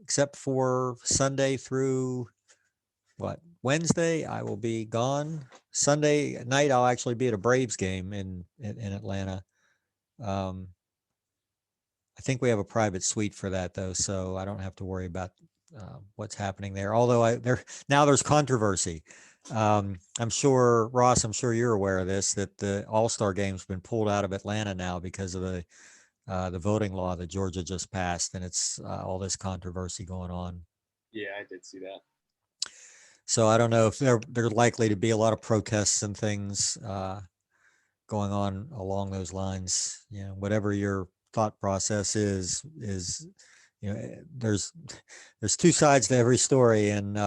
except for Sunday through Wednesday, I will be gone. Sunday night, I'll actually be at a Braves game in Atlanta. I think we have a private suite for that though, so I don't have to worry about what's happening there. Although there's controversy. I'm sure, Ross, I'm sure you're aware of this, that the All-Star game's been pulled out of Atlanta now because of the voting law that Georgia just passed, and it's all this controversy going on. Yeah, I did see that. So I don't know if there's likely to be a lot of protests and things going on along those lines. You know, whatever your thought process is, you know, there's two sides to every story, and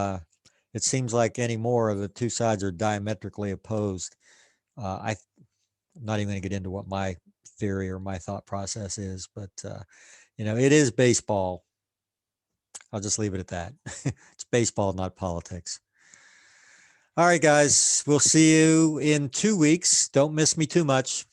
it seems like anymore the two sides are diametrically opposed. I'm not even going to get into what my theory or my thought process is, but you know, it is baseball. I'll just leave it at that. It's baseball, not politics. All right, guys, we'll see you in 2 weeks. Don't miss me too much.